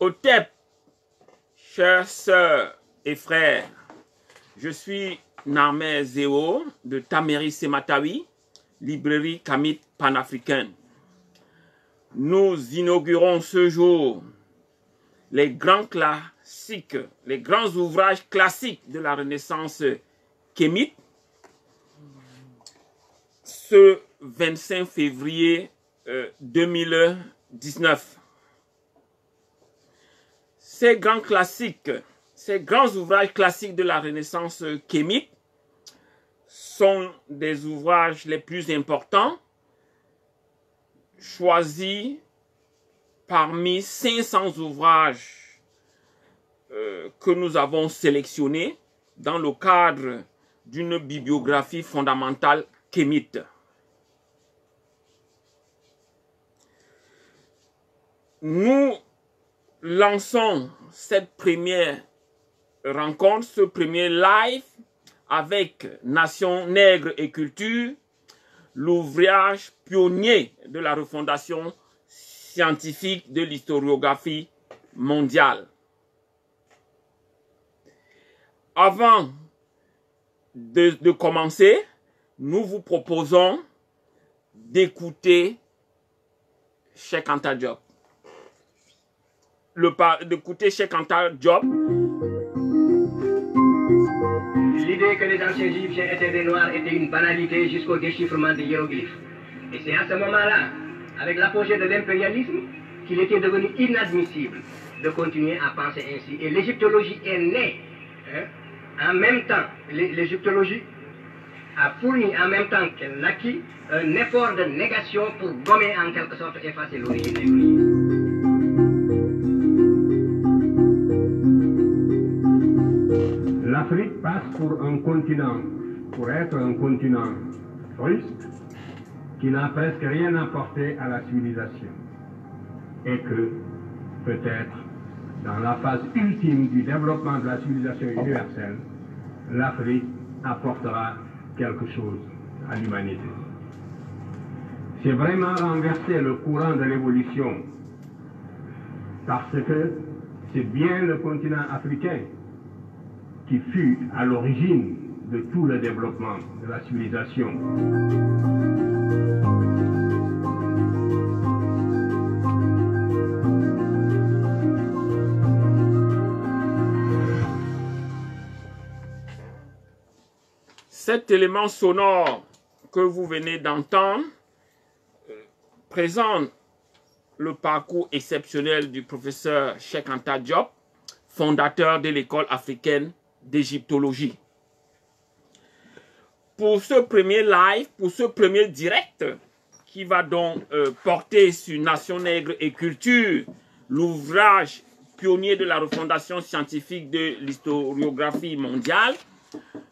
Otep, chères sœurs et frères, je suis Narmer Zéo de Tameri Sematawi, librairie Kamit panafricaine. Nous inaugurons ce jour les grands classiques, les grands ouvrages classiques de la Renaissance kémite, ce 25 février 2019. Ces grands classiques, ces grands ouvrages classiques de la Renaissance kémite sont des ouvrages les plus importants, choisis parmi 500 ouvrages que nous avons sélectionnés dans le cadre d'une bibliographie fondamentale kémite. Nous lançons cette première rencontre, ce premier live avec Nation Nègre et Culture, l'ouvrage pionnier de la refondation scientifique de l'historiographie mondiale. Avant de commencer, nous vous proposons d'écouter Cheikh Anta Diop. D'écouter Cheikh Anta Diop. L'idée que les anciens Égyptiens étaient des Noirs était une banalité jusqu'au déchiffrement des hiéroglyphes. Et c'est à ce moment-là, avec l'apogée de l'impérialisme, qu'il était devenu inadmissible de continuer à penser ainsi. Et l'égyptologie est née en même temps. L'égyptologie a fourni en même temps qu'elle naquit un effort de négation pour gommer en quelque sorte, effacer l'origine négrière. L'Afrique passe pour un continent, pour être un continent triste, qui n'a presque rien apporté à la civilisation. Et que, peut-être, dans la phase ultime du développement de la civilisation universelle, l'Afrique apportera quelque chose à l'humanité. C'est vraiment renverser le courant de l'évolution, parce que c'est bien le continent africain qui fut à l'origine de tout le développement de la civilisation. Cet élément sonore que vous venez d'entendre présente le parcours exceptionnel du professeur Cheikh Anta Diop, fondateur de l'école africaine d'égyptologie. Pour ce premier live, pour ce premier direct, qui va donc porter sur Nation Nègre et Culture, l'ouvrage pionnier de la refondation scientifique de l'historiographie mondiale,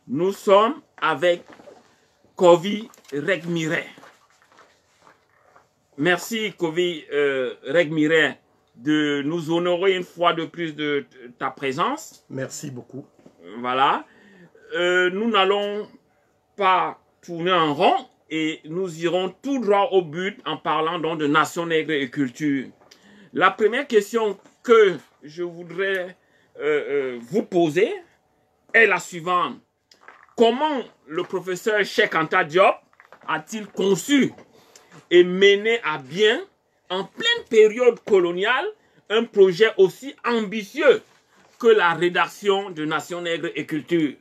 nous sommes avec Kovi Regmiret. Merci Kovi Regmiret de nous honorer une fois de plus de ta présence. Merci beaucoup. Voilà. Nous n'allons pas tourner en rond et nous irons tout droit au but en parlant donc de Nation Nègre et Culture. La première question que je voudrais vous poser est la suivante. Comment le professeur Cheikh Anta Diop a-t-il conçu et mené à bien, en pleine période coloniale, un projet aussi ambitieux que la rédaction de Nation Nègre et Culture?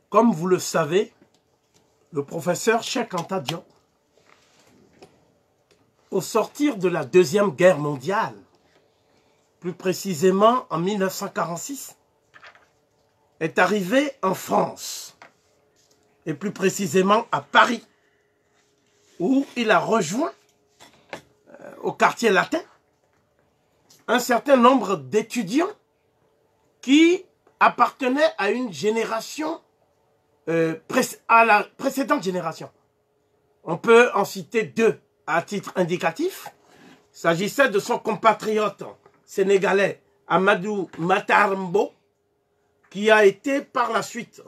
Comme vous le savez, le professeur Cheikh Anta Diop, au sortir de la Deuxième Guerre mondiale, plus précisément en 1946, est arrivé en France, et plus précisément à Paris, où il a rejoint au quartier latin un certain nombre d'étudiants qui appartenaient à une génération, à la précédente génération. On peut en citer deux à titre indicatif. Il s'agissait de son compatriote sénégalais Amadou Matar Mbo, qui a été par la suite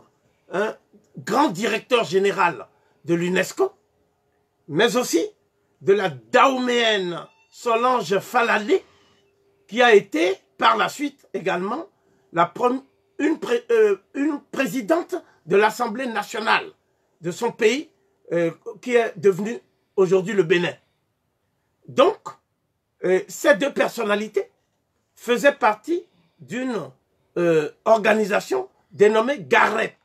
un grand directeur général de l'UNESCO, mais aussi de la Dahoméenne Solange Falalé, qui a été par la suite également une présidente de l'Assemblée nationale de son pays, qui est devenu aujourd'hui le Bénin. Donc, ces deux personnalités faisaient partie d'une organisation dénommée GAREP.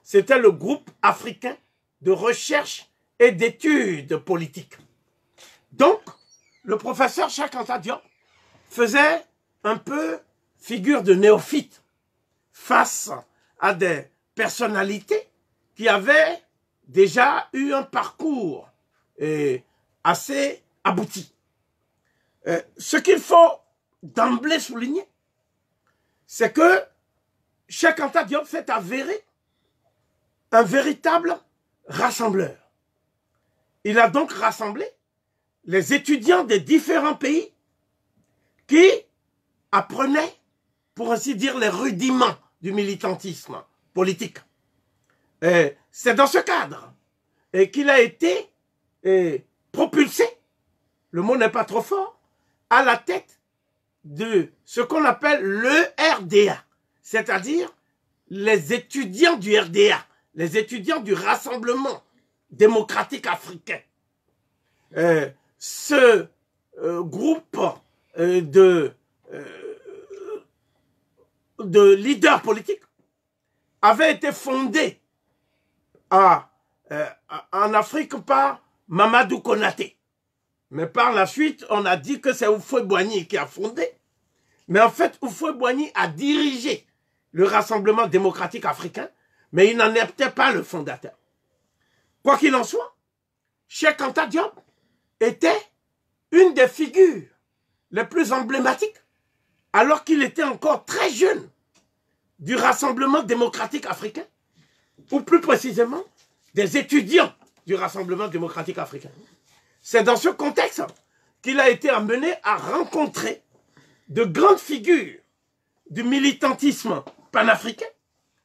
C'était le groupe africain de recherche et d'études politiques. Donc, le professeur Cheikh Anta Diop faisait un peu figure de néophyte face à des personnalités qui avaient déjà eu un parcours assez abouti. Ce qu'il faut d'emblée souligner, c'est que Cheikh Anta Diop s'est avéré un véritable rassembleur. Il a donc rassemblé les étudiants des différents pays qui apprenaient, pour ainsi dire, les rudiments du militantisme politique. C'est dans ce cadre qu'il a été propulsé, le mot n'est pas trop fort, à la tête de ce qu'on appelle le RDA, c'est-à-dire les étudiants du RDA, les étudiants du Rassemblement démocratique africain. Ce groupe de leaders politiques avait été fondé en Afrique par Mamadou Konaté. Mais par la suite, on a dit que c'est Houphouët-Boigny qui a fondé. Mais en fait, Houphouët-Boigny a dirigé le Rassemblement démocratique africain, mais il n'en était pas le fondateur. Quoi qu'il en soit, Cheikh Anta Diop était une des figures les plus emblématiques, alors qu'il était encore très jeune, du Rassemblement démocratique africain, ou plus précisément, des étudiants du Rassemblement démocratique africain. C'est dans ce contexte qu'il a été amené à rencontrer de grandes figures du militantisme panafricain,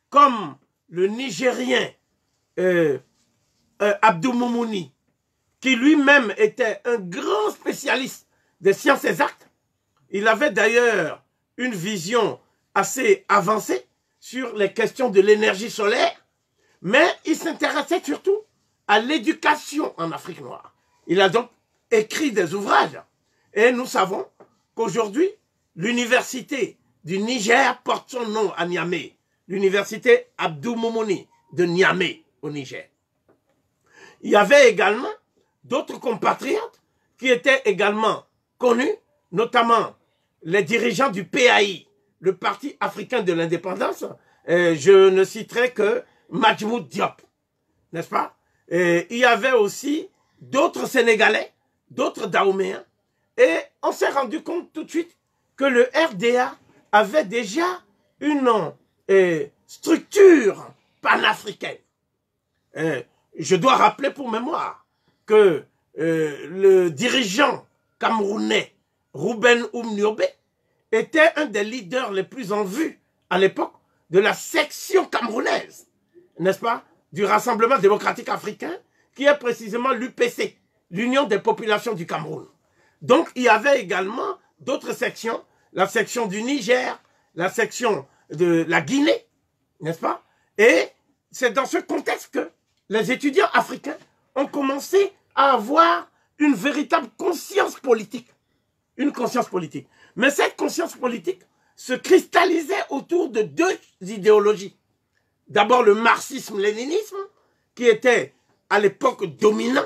comme le Nigérien Abdou Moumouni, qui lui-même était un grand spécialiste des sciences exactes. Il avait d'ailleurs une vision assez avancée sur les questions de l'énergie solaire, mais il s'intéressait surtout à l'éducation en Afrique noire. Il a donc écrit des ouvrages. Et nous savons qu'aujourd'hui, l'université du Niger porte son nom à Niamey. L'université Abdou Moumouni de Niamey au Niger. Il y avait également d'autres compatriotes qui étaient également connus, notamment les dirigeants du PAI, le Parti africain de l'indépendance. Je ne citerai que Majmoud Diop, n'est-ce pas? Il y avait aussi d'autres Sénégalais, d'autres Dahoméens, et on s'est rendu compte tout de suite que le RDA avait déjà une structure panafricaine. Je dois rappeler pour mémoire que le dirigeant camerounais Rouben Oumniobé était un des leaders les plus en vue à l'époque de la section camerounaise, n'est-ce pas, du Rassemblement démocratique africain, qui est précisément l'UPC, l'Union des populations du Cameroun. Donc il y avait également d'autres sections, la section du Niger, la section de la Guinée, n'est-ce pas? Et c'est dans ce contexte que les étudiants africains ont commencé à avoir une véritable conscience politique. Une conscience politique. Mais cette conscience politique se cristallisait autour de deux idéologies. D'abord le marxisme-léninisme, qui était à l'époque dominant,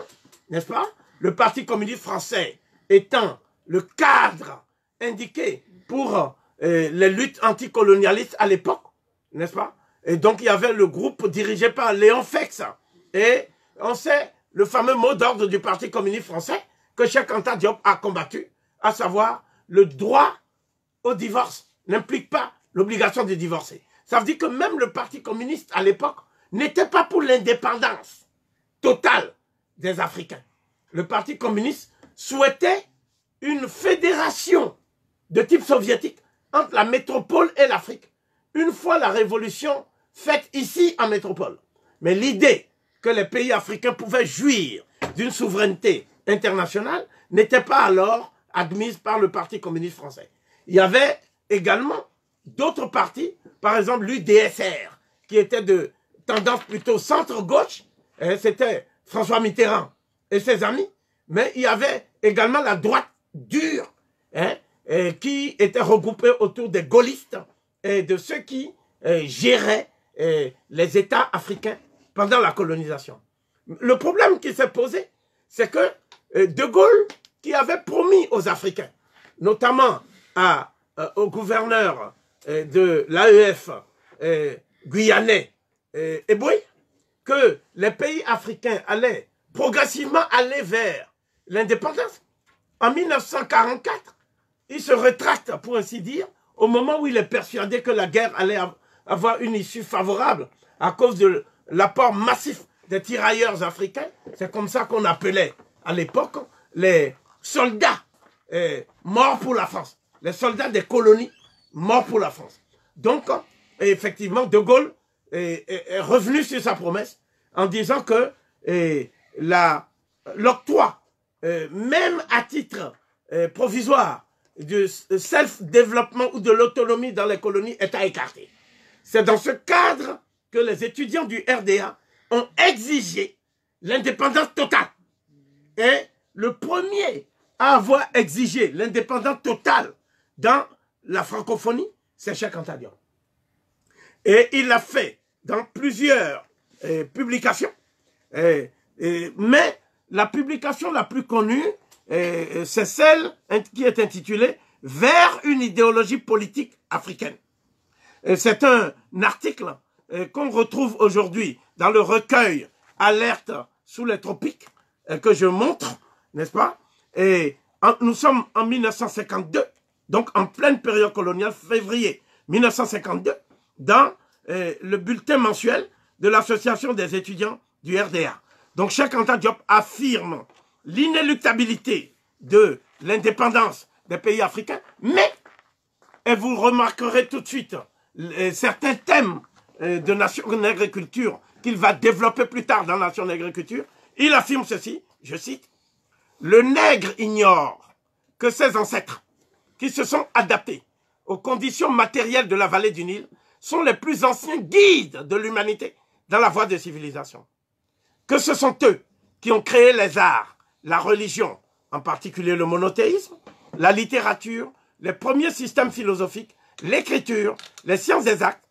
n'est-ce pas? Le Parti communiste français étant le cadre indiqué pour les luttes anticolonialistes à l'époque, n'est-ce pas? Et donc il y avait le groupe dirigé par Léon Fex. Et on sait le fameux mot d'ordre du Parti communiste français que Cheikh Anta Diop a combattu, à savoir le droit au divorce n'implique pas l'obligation de divorcer. Ça veut dire que même le Parti communiste à l'époque n'était pas pour l'indépendance totale des Africains. Le Parti communiste souhaitait une fédération de type soviétique entre la métropole et l'Afrique, une fois la révolution faite ici en métropole. Mais l'idée que les pays africains pouvaient jouir d'une souveraineté internationale n'était pas alors admise par le Parti communiste français. Il y avait également d'autres partis, par exemple l'UDSR, qui était de tendance plutôt centre-gauche, c'était François Mitterrand et ses amis, mais il y avait également la droite dure, qui était regroupée autour des gaullistes et de ceux qui géraient les États africains pendant la colonisation. Le problème qui s'est posé, c'est que De Gaulle, qui avait promis aux Africains, notamment au gouverneur de l'AEF guyanais Eboué, que les pays africains allaient progressivement aller vers l'indépendance. En 1944, il se rétracte, pour ainsi dire, au moment où il est persuadé que la guerre allait avoir une issue favorable à cause de l'apport massif des tirailleurs africains. C'est comme ça qu'on appelait à l'époque les soldats morts pour la France, les soldats des colonies morts pour la France. Donc, effectivement, De Gaulle est revenu sur sa promesse en disant que l'octroi, même à titre provisoire, du self-développement ou de l'autonomie dans les colonies est à écarter. C'est dans ce cadre que les étudiants du RDA ont exigé l'indépendance totale. Et le premier à avoir exigé l'indépendance totale dans la francophonie, c'est Cheikh Anta Diop. Et il l'a fait dans plusieurs publications. Mais la publication la plus connue, c'est celle qui est intitulée « Vers une idéologie politique africaine ». C'est un article qu'on retrouve aujourd'hui dans le recueil « Alerte sous les tropiques » que je montre, n'est-ce pas? Et nous sommes en 1952, donc en pleine période coloniale, février 1952, dans le bulletin mensuel de l'Association des étudiants du RDA. Donc Cheikh Anta Diop affirme l'inéluctabilité de l'indépendance des pays africains, mais, et vous remarquerez tout de suite, certains thèmes de Nation Nègre et Culture qu'il va développer plus tard dans Nation Nègre et Culture, il affirme ceci, je cite, « Le nègre ignore que ses ancêtres, qui se sont adaptés aux conditions matérielles de la vallée du Nil, sont les plus anciens guides de l'humanité dans la voie de civilisation. Que ce sont eux qui ont créé les arts, la religion, en particulier le monothéisme, la littérature, les premiers systèmes philosophiques, l'écriture, les sciences des actes,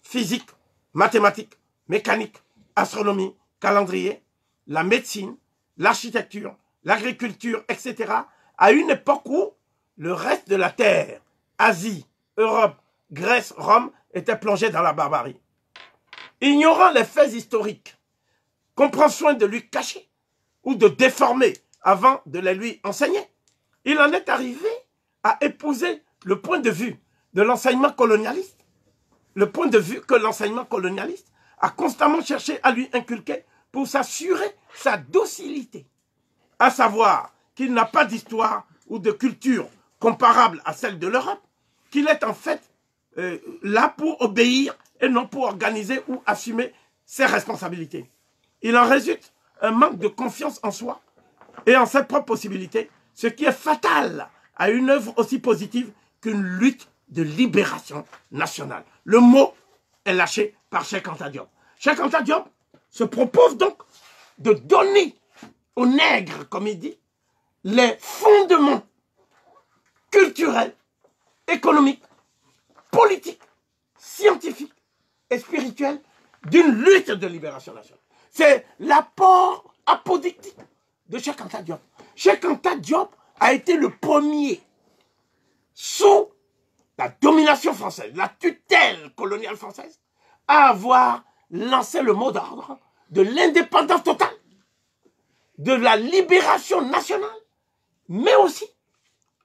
physique, mathématiques, mécanique, astronomie, calendrier, la médecine, l'architecture, l'agriculture, etc., à une époque où le reste de la Terre, Asie, Europe, Grèce, Rome, était plongé dans la barbarie. Ignorant les faits historiques, qu'on prend soin de lui cacher ou de déformer avant de les lui enseigner, il en est arrivé à épouser le point de vue de l'enseignement colonialiste, le point de vue que l'enseignement colonialiste a constamment cherché à lui inculquer pour s'assurer sa docilité, à savoir qu'il n'a pas d'histoire ou de culture comparable à celle de l'Europe, qu'il est en fait là pour obéir et non pour organiser ou assumer ses responsabilités. Il en résulte un manque de confiance en soi et en ses propres possibilités, ce qui est fatal à une œuvre aussi positive qu'une lutte de libération nationale. Le mot est lâché par Cheikh Anta Diop. Cheikh Anta Diop se propose donc de donner aux nègres, comme il dit, les fondements culturels, économiques, politiques, scientifiques et spirituels d'une lutte de libération nationale. C'est l'apport apodictique de Cheikh Anta Diop. Cheikh Anta Diop a été le premier, sous la domination française, la tutelle coloniale française, à avoir lancé le mot d'ordre de l'indépendance totale, de la libération nationale, mais aussi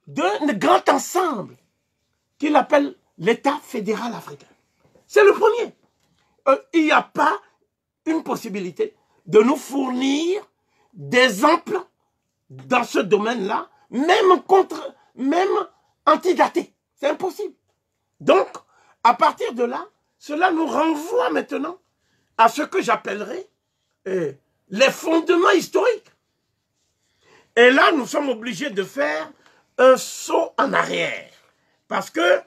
d'un grand ensemble qu'il appelle l'État fédéral africain. C'est le premier. Il n'y a pas une possibilité de nous fournir des emplois dans ce domaine-là, même antidatés. C'est impossible. Donc, à partir de là, cela nous renvoie maintenant à ce que j'appellerais les fondements historiques. Et là, nous sommes obligés de faire un saut en arrière. Parce que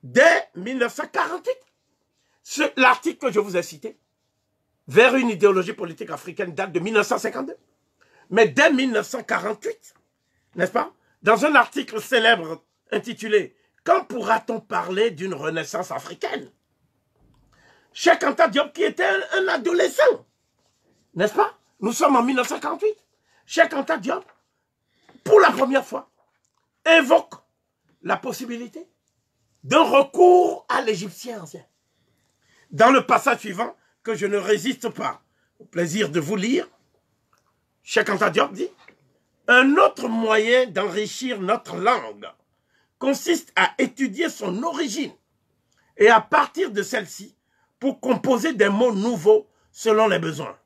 dès 1948, l'article que je vous ai cité, vers une idéologie politique africaine, date de 1952. Mais dès 1948, n'est-ce pas, dans un article célèbre intitulé « Quand pourra-t-on parler d'une renaissance africaine ?» Cheikh Anta Diop, qui était un adolescent, n'est-ce pas? Nous sommes en 1948. Cheikh Anta Diop, pour la première fois, évoque la possibilité d'un recours à l'égyptien ancien. Dans le passage suivant, que je ne résiste pas au plaisir de vous lire, Cheikh Anta Diop dit « Un autre moyen d'enrichir notre langue consiste à étudier son origine et à partir de celle-ci pour composer des mots nouveaux selon les besoins.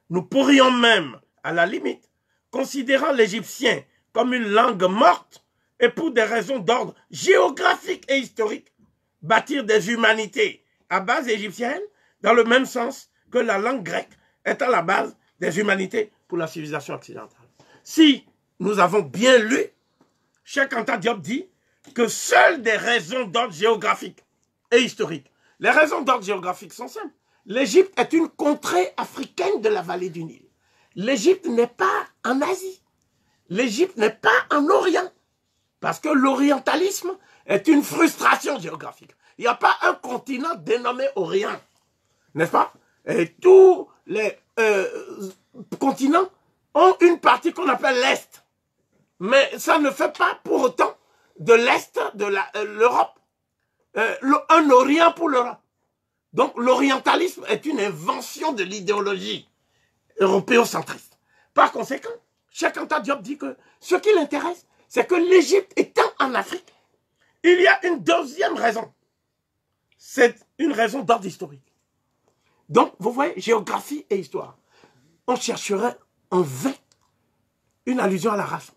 Nous pourrions même, à la limite, considérant l'égyptien comme une langue morte et pour des raisons d'ordre géographique et historique, bâtir des humanités à base égyptienne dans le même sens que la langue grecque est à la base des humanités pour la civilisation occidentale. » Si nous avons bien lu, Cheikh Anta Diop dit que seules des raisons d'ordre géographique et historique. Les raisons d'ordre géographique sont simples. L'Égypte est une contrée africaine de la vallée du Nil. L'Égypte n'est pas en Asie. L'Égypte n'est pas en Orient. Parce que l'orientalisme est une frustration géographique. Il n'y a pas un continent dénommé Orient. N'est-ce pas? Et tous les continents ont une partie qu'on appelle l'Est. Mais ça ne fait pas pour autant de l'Est de l'Europe un Orient pour l'Europe. Donc l'orientalisme est une invention de l'idéologie européocentriste. Par conséquent, Cheikh Anta Diop dit que ce qui l'intéresse, c'est que l'Égypte étant en Afrique, il y a une deuxième raison. C'est une raison d'ordre historique. Donc, vous voyez, géographie et histoire. On chercherait en vain une allusion à la race.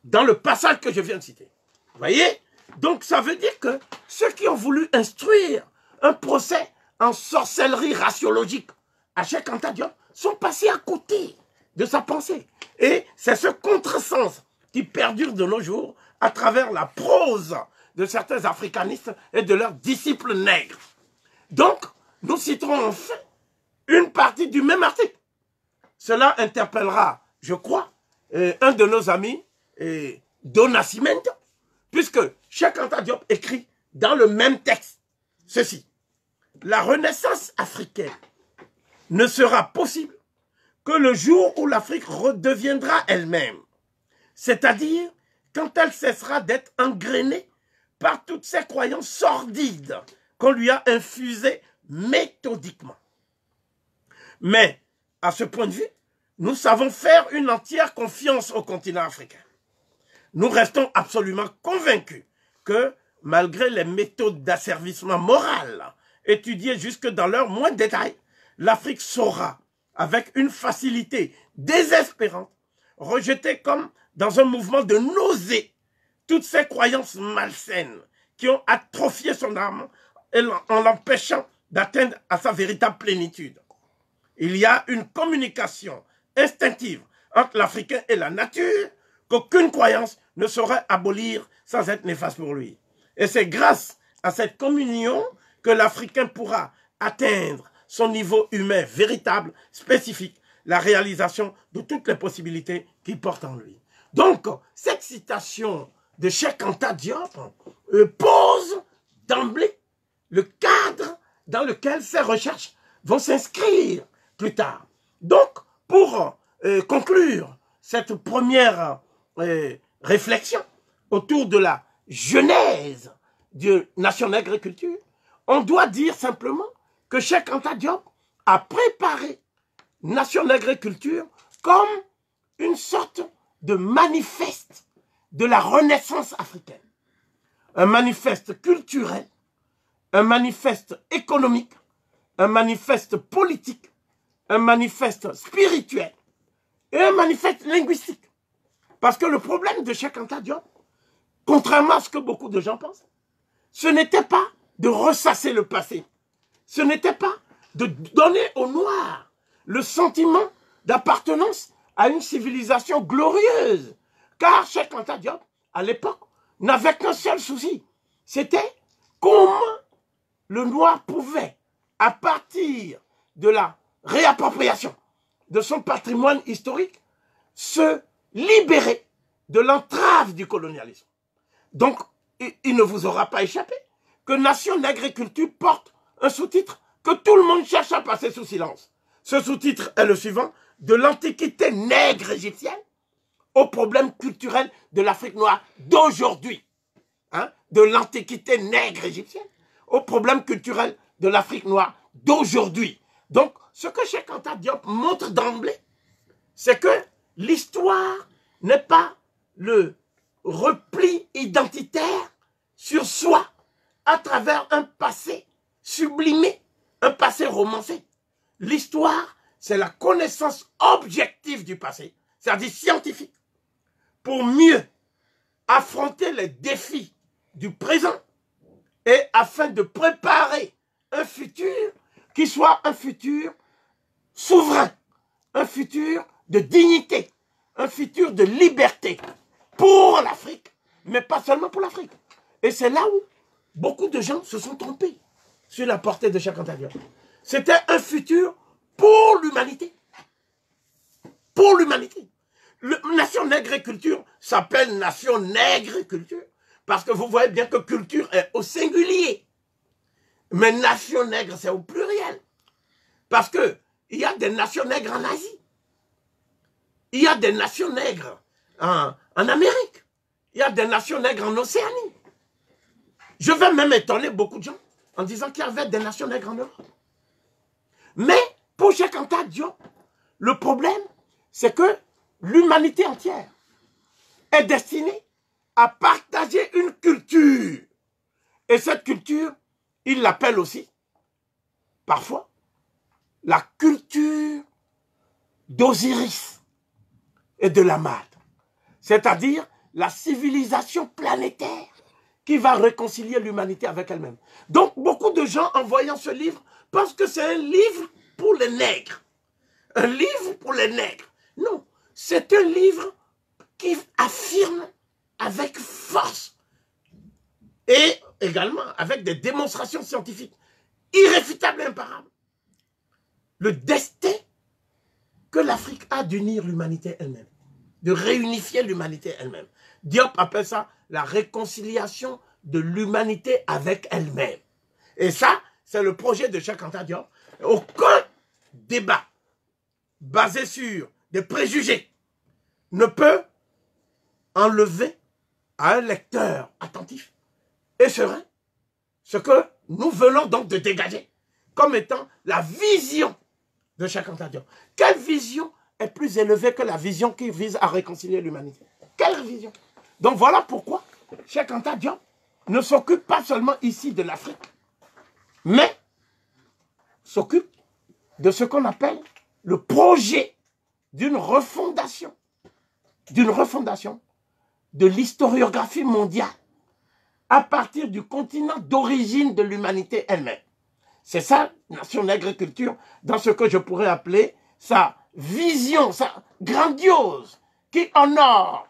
Dans le passage que je viens de citer. Vous voyez? Donc, ça veut dire que ceux qui ont voulu instruire un procès en sorcellerie raciologique à Cheikh Anta Diop sont passés à côté de sa pensée. Et c'est ce contresens qui perdure de nos jours à travers la prose de certains africanistes et de leurs disciples nègres. Donc, nous citerons enfin une partie du même article. Cela interpellera, je crois, un de nos amis, Do Nascimento, puisque Cheikh Anta Diop écrit dans le même texte ceci. La renaissance africaine ne sera possible que le jour où l'Afrique redeviendra elle-même, c'est-à-dire quand elle cessera d'être engrainée par toutes ces croyances sordides qu'on lui a infusées méthodiquement. Mais, à ce point de vue, nous savons faire une entière confiance au continent africain. Nous restons absolument convaincus que, malgré les méthodes d'asservissement moral étudiées jusque dans leur moindre détail, l'Afrique saura, avec une facilité désespérante, rejeter comme dans un mouvement de nausée toutes ces croyances malsaines qui ont atrophié son âme en l'empêchant d'atteindre à sa véritable plénitude. Il y a une communication instinctive entre l'Africain et la nature qu'aucune croyance ne saurait abolir sans être néfaste pour lui. Et c'est grâce à cette communion que l'Africain pourra atteindre son niveau humain véritable, spécifique, la réalisation de toutes les possibilités qu'il porte en lui. Donc, cette citation de Cheikh Anta Diop pose d'emblée le cadre dans lequel ces recherches vont s'inscrire plus tard. Donc, pour conclure cette première réflexion autour de la genèse de Nation Agriculture, on doit dire simplement que Cheikh Anta Diop a préparé Nation Agriculture comme une sorte de manifeste de la renaissance africaine. Un manifeste culturel, un manifeste économique, un manifeste politique, un manifeste spirituel et un manifeste linguistique. Parce que le problème de Cheikh Anta Diop, contrairement à ce que beaucoup de gens pensent, ce n'était pas de ressasser le passé. Ce n'était pas de donner aux Noirs le sentiment d'appartenance à une civilisation glorieuse. Car Cheikh Anta Diop à l'époque, n'avait qu'un seul souci. C'était comment le noir pouvait, à partir de la réappropriation de son patrimoine historique, se libérer de l'entrave du colonialisme. Donc, il ne vous aura pas échappé que Nation Nègre et Culture porte un sous-titre que tout le monde cherche à passer sous silence. Ce sous-titre est le suivant: de l'antiquité nègre égyptienne au problème culturel de l'Afrique noire d'aujourd'hui. Hein? De l'antiquité nègre égyptienne au problème culturel de l'Afrique noire d'aujourd'hui. Donc, ce que Cheikh Anta Diop montre d'emblée, c'est que l'histoire n'est pas le repli identitaire sur soi à travers un passé sublimé, un passé romancé. L'histoire, c'est la connaissance objective du passé, c'est-à-dire scientifique, pour mieux affronter les défis du présent et afin de préparer un futur qui soit un futur souverain, un futur de dignité, un futur de liberté pour l'Afrique, mais pas seulement pour l'Afrique. Et c'est là où beaucoup de gens se sont trompés sur la portée de Cheikh Anta Diop. C'était un futur pour l'humanité. Pour l'humanité. Nation Nègre et Culture s'appelle Nation Nègre et Culture parce que vous voyez bien que culture est au singulier. Mais Nation Nègre, c'est au pluriel. Parce que il y a des nations nègres en Asie. Il y a des nations nègres en Amérique. Il y a des nations nègres en Océanie. Je vais même étonner beaucoup de gens en disant qu'il y avait des nations nègres en Europe. Mais pour Cheikh Anta Diop, le problème, c'est que l'humanité entière est destinée à partager une culture. Et cette culture, il l'appelle aussi, parfois, la culture d'Osiris et de Lamad. C'est-à-dire la civilisation planétaire qui va réconcilier l'humanité avec elle-même. Donc, beaucoup de gens, en voyant ce livre, pensent que c'est un livre pour les nègres. Un livre pour les nègres. Non, c'est un livre qui affirme avec force et également avec des démonstrations scientifiques irréfutables et imparables le destin que l'Afrique a d'unir l'humanité elle-même, de réunifier l'humanité elle-même. Diop appelle ça la réconciliation de l'humanité avec elle-même. Et ça, c'est le projet de Cheikh Anta Diop. Aucun débat basé sur des préjugés ne peut enlever à un lecteur attentif et serein ce que nous venons donc de dégager comme étant la vision de Cheikh Anta Diop. Quelle vision est plus élevée que la vision qui vise à réconcilier l'humanité? Quelle vision? Donc voilà pourquoi Cheikh Anta Diop ne s'occupe pas seulement ici de l'Afrique, mais s'occupe de ce qu'on appelle le projet d'une refondation de l'historiographie mondiale à partir du continent d'origine de l'humanité elle-même. C'est ça, Nation Nègre et Culture, dans ce que je pourrais appeler sa vision, sa grandiose, qui honore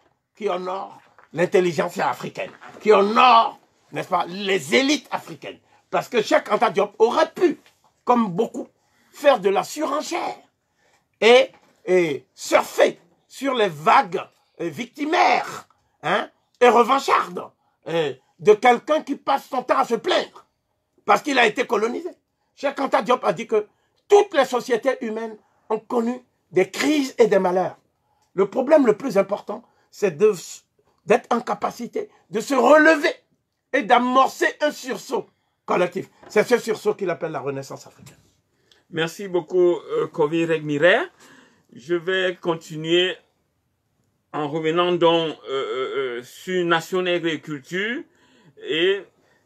l'intelligence africaine, qui honore, n'est-ce pas, les élites africaines. Parce que Cheikh Anta Diop aurait pu, comme beaucoup, faire de la surenchère et surfer sur les vagues victimaires et revanchardes de quelqu'un qui passe son temps à se plaindre parce qu'il a été colonisé. Cheikh Anta Diop a dit que toutes les sociétés humaines ont connu des crises et des malheurs. Le problème le plus important, c'est d'être en capacité de se relever et d'amorcer un sursaut collectif. C'est ce sursaut qu'il appelle la Renaissance africaine. Merci beaucoup, Kovi Regmire. Je vais continuer en revenant donc sur Nation Nègre et Culture. Et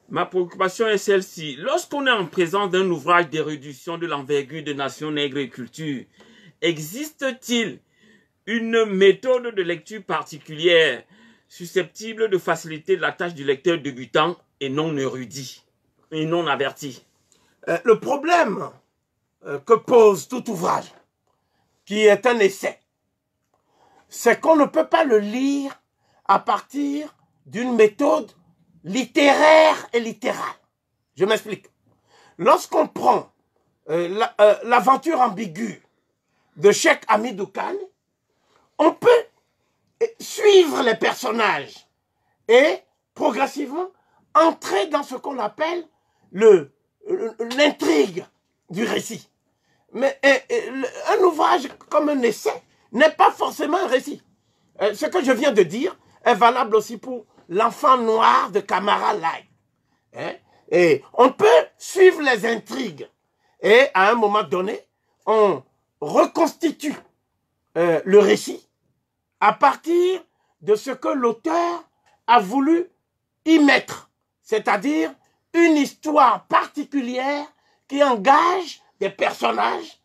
ma préoccupation est celle-ci. Lorsqu'on est en présence d'un ouvrage d'érudition de l'envergure de Nation Nègre et Culture, existe-t-il une méthode de lecture particulière susceptible de faciliter la tâche du lecteur débutant et non érudit et non averti? Le problème que pose tout ouvrage, qui est un essai, c'est qu'on ne peut pas le lire à partir d'une méthode littéraire et littérale. Je m'explique. Lorsqu'on prend l'aventure ambiguë de Cheikh Hamidou Kane, on peut suivre les personnages et progressivement entrer dans ce qu'on appelle l'intrigue du récit. Mais un ouvrage comme un essai n'est pas forcément un récit. Ce que je viens de dire est valable aussi pour L'Enfant noir de Kamara Lai. Et on peut suivre les intrigues et à un moment donné, on reconstitue le récit à partir de ce que l'auteur a voulu y mettre, c'est-à-dire une histoire particulière qui engage des personnages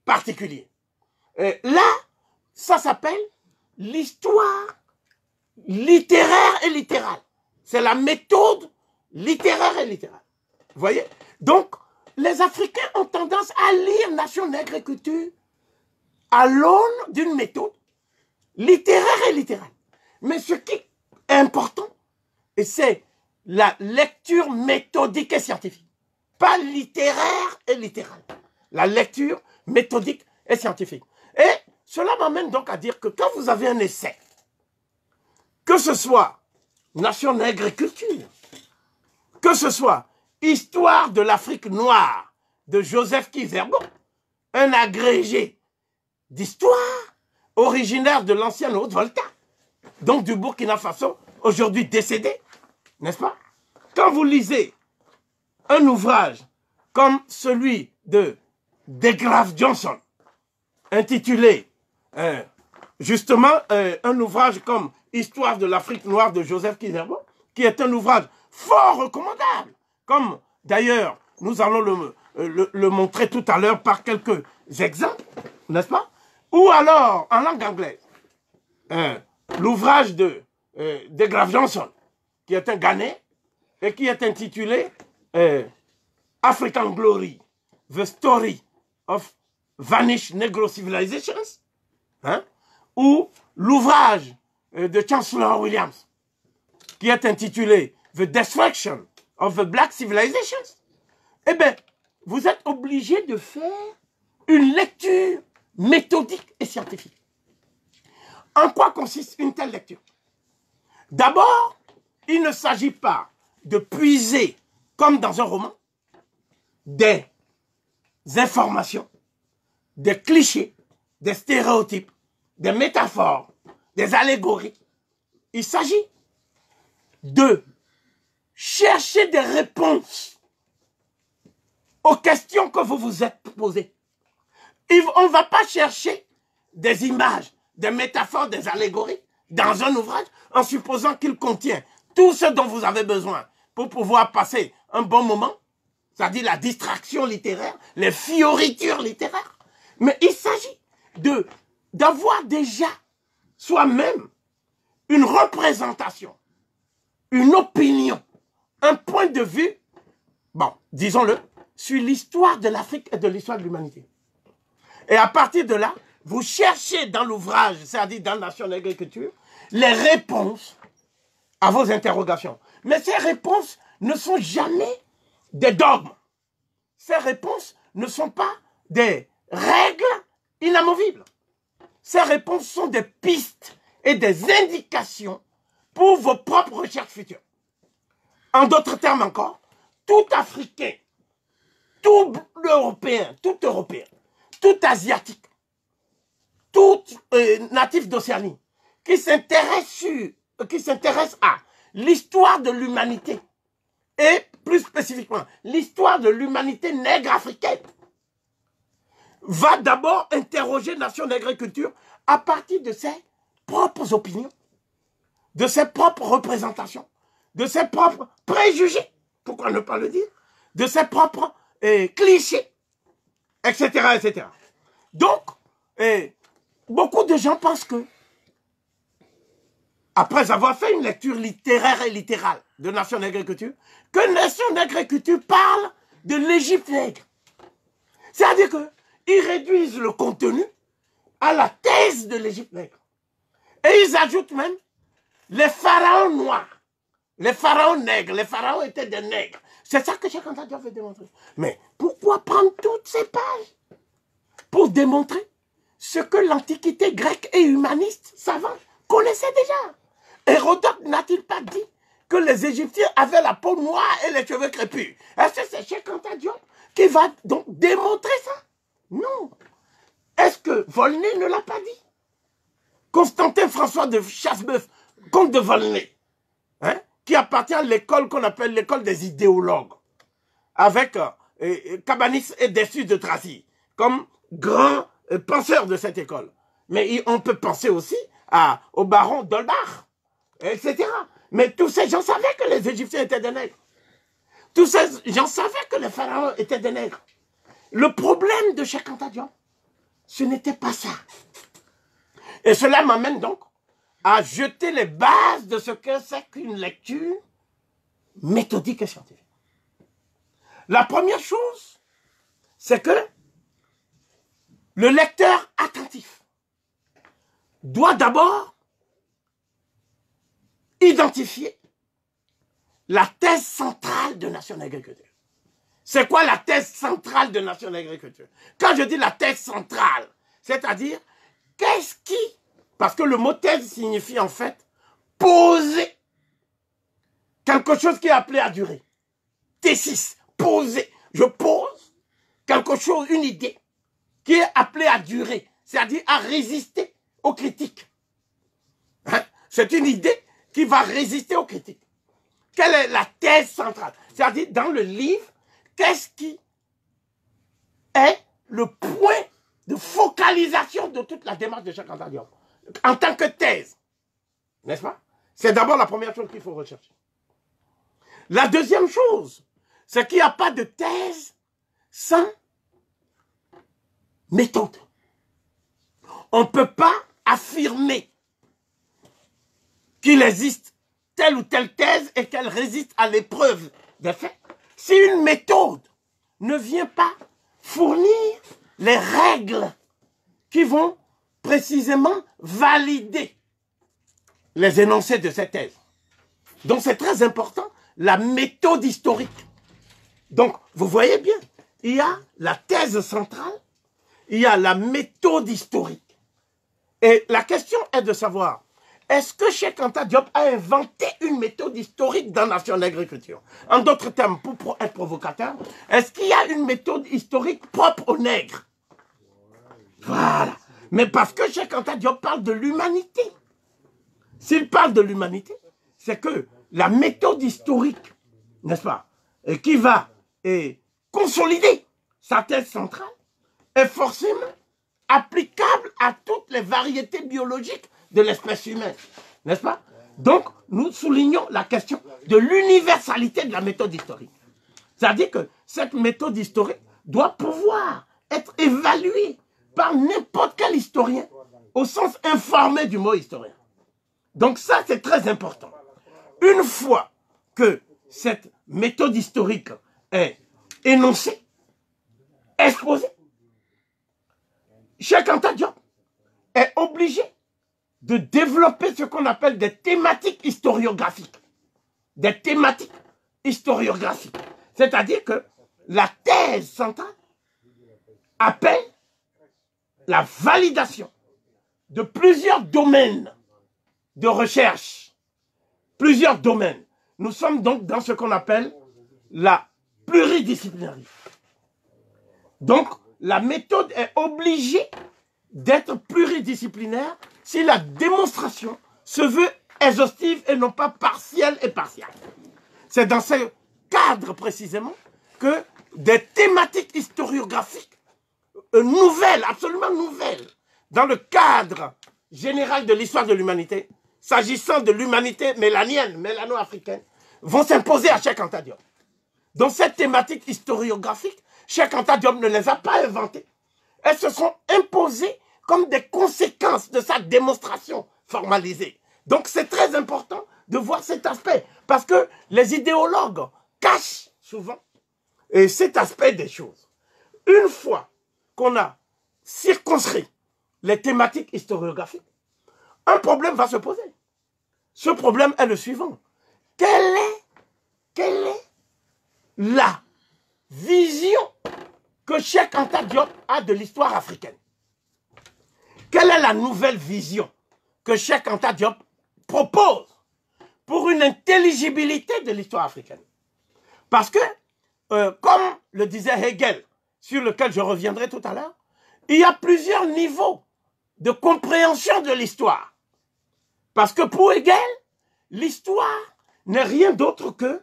particuliers. Là, ça s'appelle l'histoire littéraire et littérale. C'est la méthode littéraire et littérale. Vous voyez? Donc, les Africains ont tendance à lire Nation Nègre et Culture à l'aune d'une méthode littéraire et littérale. Mais ce qui est important, c'est la lecture méthodique et scientifique. Pas littéraire et littérale. La lecture méthodique et scientifique. Et cela m'amène donc à dire que quand vous avez un essai, que ce soit Nation Nègre et Culture, que ce soit Histoire de l'Afrique noire de Joseph Kizerbo, un agrégé d'histoire originaire de l'ancienne Haute-Volta, donc du Burkina Faso, aujourd'hui décédé, n'est-ce pas? Quand vous lisez un ouvrage comme celui de DeGraff Johnson, intitulé justement un ouvrage comme Histoire de l'Afrique noire de Joseph Kizerbo, qui est un ouvrage fort recommandable, comme d'ailleurs nous allons le montrer tout à l'heure par quelques exemples, n'est-ce pas? Ou alors, en langue anglaise, l'ouvrage de DeGraff Johnson, qui est un Ghanéen, et qui est intitulé African Glory, The Story of Vanished Negro Civilizations, ou l'ouvrage de Chancellor Williams, qui est intitulé The Destruction of the Black Civilizations. Eh bien, vous êtes obligé de faire une lecture méthodique et scientifique. En quoi consiste une telle lecture? D'abord, il ne s'agit pas de puiser, comme dans un roman, des informations, des clichés, des stéréotypes, des métaphores, des allégories. Il s'agit de chercher des réponses aux questions que vous vous êtes posées. On ne va pas chercher des images, des métaphores, des allégories dans un ouvrage en supposant qu'il contient tout ce dont vous avez besoin pour pouvoir passer un bon moment, c'est-à-dire la distraction littéraire, les fioritures littéraires. Mais il s'agit d'avoir déjà soi-même une représentation, une opinion, un point de vue, bon, disons-le, sur l'histoire de l'Afrique et de l'histoire de l'humanité. Et à partir de là, vous cherchez dans l'ouvrage, c'est-à-dire dans Nation Nègre et Culture, les réponses à vos interrogations. Mais ces réponses ne sont jamais des dogmes. Ces réponses ne sont pas des règles inamovibles. Ces réponses sont des pistes et des indications pour vos propres recherches futures. En d'autres termes encore, tout Africain, tout Européen, tout Asiatique, tout natif d'Océanie, qui s'intéresse à l'histoire de l'humanité, et plus spécifiquement l'histoire de l'humanité nègre africaine, va d'abord interroger Nation Nègre et Culture à partir de ses propres opinions, de ses propres représentations, de ses propres préjugés, pourquoi ne pas le dire, de ses propres clichés, etc., etc. Donc, beaucoup de gens pensent que, après avoir fait une lecture littéraire et littérale de Nation Nègre et Culture, que Nation Nègre et Culture parle de l'Égypte nègre. C'est-à-dire qu'ils réduisent le contenu à la thèse de l'Égypte nègre. Et ils ajoutent même les pharaons noirs. Les pharaons nègres, les pharaons étaient des nègres. C'est ça que Cheikh Anta Diop veut démontrer. Mais pourquoi prendre toutes ces pages pour démontrer ce que l'Antiquité grecque et humaniste savante connaissait déjà? Hérodote n'a-t-il pas dit que les Égyptiens avaient la peau noire et les cheveux crépus? Est-ce que c'est Cheikh Anta Diop qui va donc démontrer ça? Non. Est-ce que Volney ne l'a pas dit? Constantin François de Chassebeuf, comte de Volney, hein, qui appartient à l'école qu'on appelle l'école des idéologues, avec Cabanis et Dessus de Tracy, comme grand penseur de cette école. Mais on peut penser aussi au baron d'Holbach, etc. Mais tous ces gens savaient que les Égyptiens étaient des nègres. Tous ces gens savaient que les pharaons étaient des nègres. Le problème de Cheikh Anta Diop, ce n'était pas ça. Et cela m'amène donc à jeter les bases de ce que c'est qu'une lecture méthodique et scientifique. La première chose, c'est que le lecteur attentif doit d'abord identifier la thèse centrale de Nation Agriculture. C'est quoi la thèse centrale de Nation Agriculture? Quand je dis la thèse centrale, c'est-à-dire, qu'est-ce qui... Parce que le mot thèse signifie en fait poser quelque chose qui est appelé à durer. Thésis, poser. Je pose quelque chose, une idée, qui est appelée à durer, c'est-à-dire à résister aux critiques. Hein? C'est une idée qui va résister aux critiques. Quelle est la thèse centrale? C'est-à-dire, dans le livre, qu'est-ce qui est le point de focalisation de toute la démarche de Cheikh Anta Diop en tant que thèse? N'est-ce pas? C'est d'abord la première chose qu'il faut rechercher. La deuxième chose, c'est qu'il n'y a pas de thèse sans méthode. On ne peut pas affirmer qu'il existe telle ou telle thèse et qu'elle résiste à l'épreuve des faits si une méthode ne vient pas fournir les règles qui vont précisément valider les énoncés de cette thèse. Donc c'est très important, la méthode historique. Donc vous voyez bien, il y a la thèse centrale, il y a la méthode historique. Et la question est de savoir, est-ce que Cheikh Anta Diop a inventé une méthode historique dans Nation d'Agriculture? En d'autres termes, pour être provocateur, est-ce qu'il y a une méthode historique propre aux nègres? Voilà. Mais parce que Cheikh Anta Diop parle de l'humanité. S'il parle de l'humanité, c'est que la méthode historique, n'est-ce pas, qui va consolider sa thèse centrale, est forcément applicable à toutes les variétés biologiques de l'espèce humaine, n'est-ce pas? Donc, nous soulignons la question de l'universalité de la méthode historique. C'est-à-dire que cette méthode historique doit pouvoir être évaluée par n'importe quel historien, au sens informé du mot historien. Donc ça, c'est très important. Une fois que cette méthode historique est énoncée, exposée, Cheikh Anta Diop est obligé de développer ce qu'on appelle des thématiques historiographiques. Des thématiques historiographiques. C'est-à-dire que la thèse centrale appelle la validation de plusieurs domaines de recherche. Plusieurs domaines. Nous sommes donc dans ce qu'on appelle la pluridisciplinarité. Donc, la méthode est obligée d'être pluridisciplinaire si la démonstration se veut exhaustive et non pas partielle et partiale. C'est dans ce cadre précisément que des thématiques historiographiques nouvelles, absolument nouvelles, dans le cadre général de l'histoire de l'humanité, s'agissant de l'humanité mélanienne, mélano-africaine, vont s'imposer à Cheikh Anta Diop. Donc cette thématique historiographique, Cheikh Anta Diop ne les a pas inventées. Elles se sont imposées comme des conséquences de sa démonstration formalisée. Donc c'est très important de voir cet aspect, parce que les idéologues cachent souvent cet aspect des choses. Une fois qu'on a circonscrit les thématiques historiographiques, un problème va se poser. Ce problème est le suivant. quelle est la vision que Cheikh Anta Diop a de l'histoire africaine? Quelle est la nouvelle vision que Cheikh Anta Diop propose pour une intelligibilité de l'histoire africaine? Parce que, comme le disait Hegel, sur lequel je reviendrai tout à l'heure, il y a plusieurs niveaux de compréhension de l'histoire. Parce que pour Hegel, l'histoire n'est rien d'autre que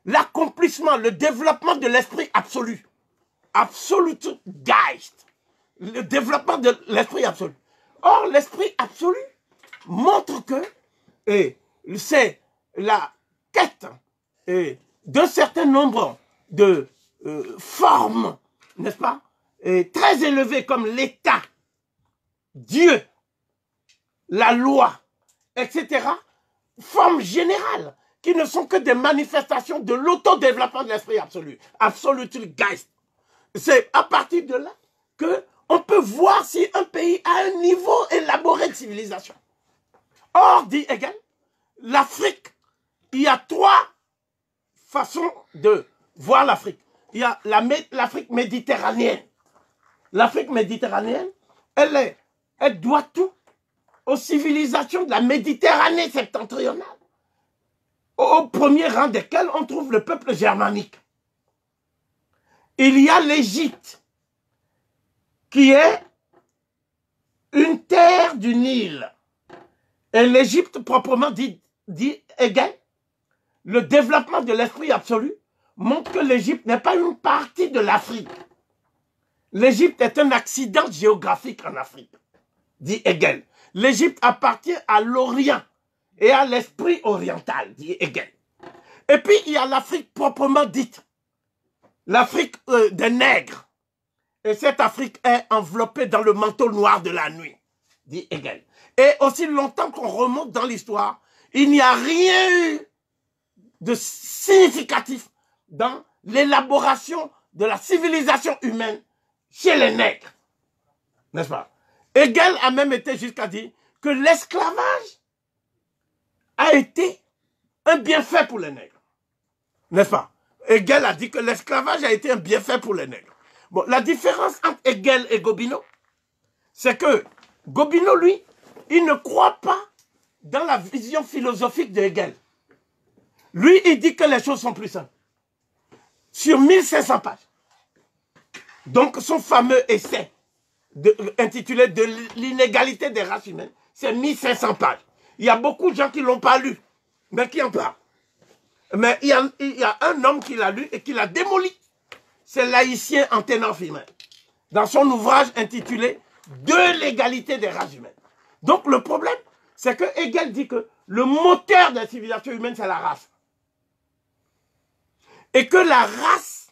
l'accomplissement, le développement de l'esprit absolu. Absolute Geist. Le développement de l'esprit absolu. Or, l'esprit absolu montre que c'est la quête d'un certain nombre de formes, n'est-ce pas, très élevées comme l'État, Dieu, la loi, etc., formes générales qui ne sont que des manifestations de l'autodéveloppement de l'esprit absolu. Absolute Geist. C'est à partir de là qu'on peut voir si un pays a un niveau élaboré de civilisation. Or, dit Hegel, l'Afrique, il y a trois façons de voir l'Afrique. Il y a l'Afrique méditerranéenne. L'Afrique méditerranéenne, elle doit tout aux civilisations de la Méditerranée septentrionale, au premier rang desquelles on trouve le peuple germanique. Il y a l'Égypte, qui est une terre du Nil. Et l'Égypte, proprement dit Hegel, le développement de l'esprit absolu montre que l'Égypte n'est pas une partie de l'Afrique. L'Égypte est un accident géographique en Afrique, dit Hegel. L'Égypte appartient à l'Orient et à l'esprit oriental, dit Hegel. Et puis, il y a l'Afrique proprement dite, l'Afrique des nègres. Et cette Afrique est enveloppée dans le manteau noir de la nuit, dit Hegel. Et aussi longtemps qu'on remonte dans l'histoire, il n'y a rien eu de significatif dans l'élaboration de la civilisation humaine chez les nègres. N'est-ce pas? Hegel a même été jusqu'à dire que l'esclavage a été un bienfait pour les nègres. N'est-ce pas? Hegel a dit que l'esclavage a été un bienfait pour les nègres. Bon, la différence entre Hegel et Gobineau, c'est que Gobineau, lui, il ne croit pas dans la vision philosophique de Hegel. Lui, il dit que les choses sont plus simples. Sur 1500 pages. Donc, son fameux essai intitulé « De l'inégalité des races humaines », c'est 1500 pages. Il y a beaucoup de gens qui ne l'ont pas lu, mais qui en parlent. Mais il y a un homme qui l'a lu et qui l'a démoli. C'est l'haïtien Anténor Firmin, dans son ouvrage intitulé « De l'égalité des races humaines ». Donc le problème, c'est que Hegel dit que le moteur de la civilisation humaine, c'est la race. Et que la race,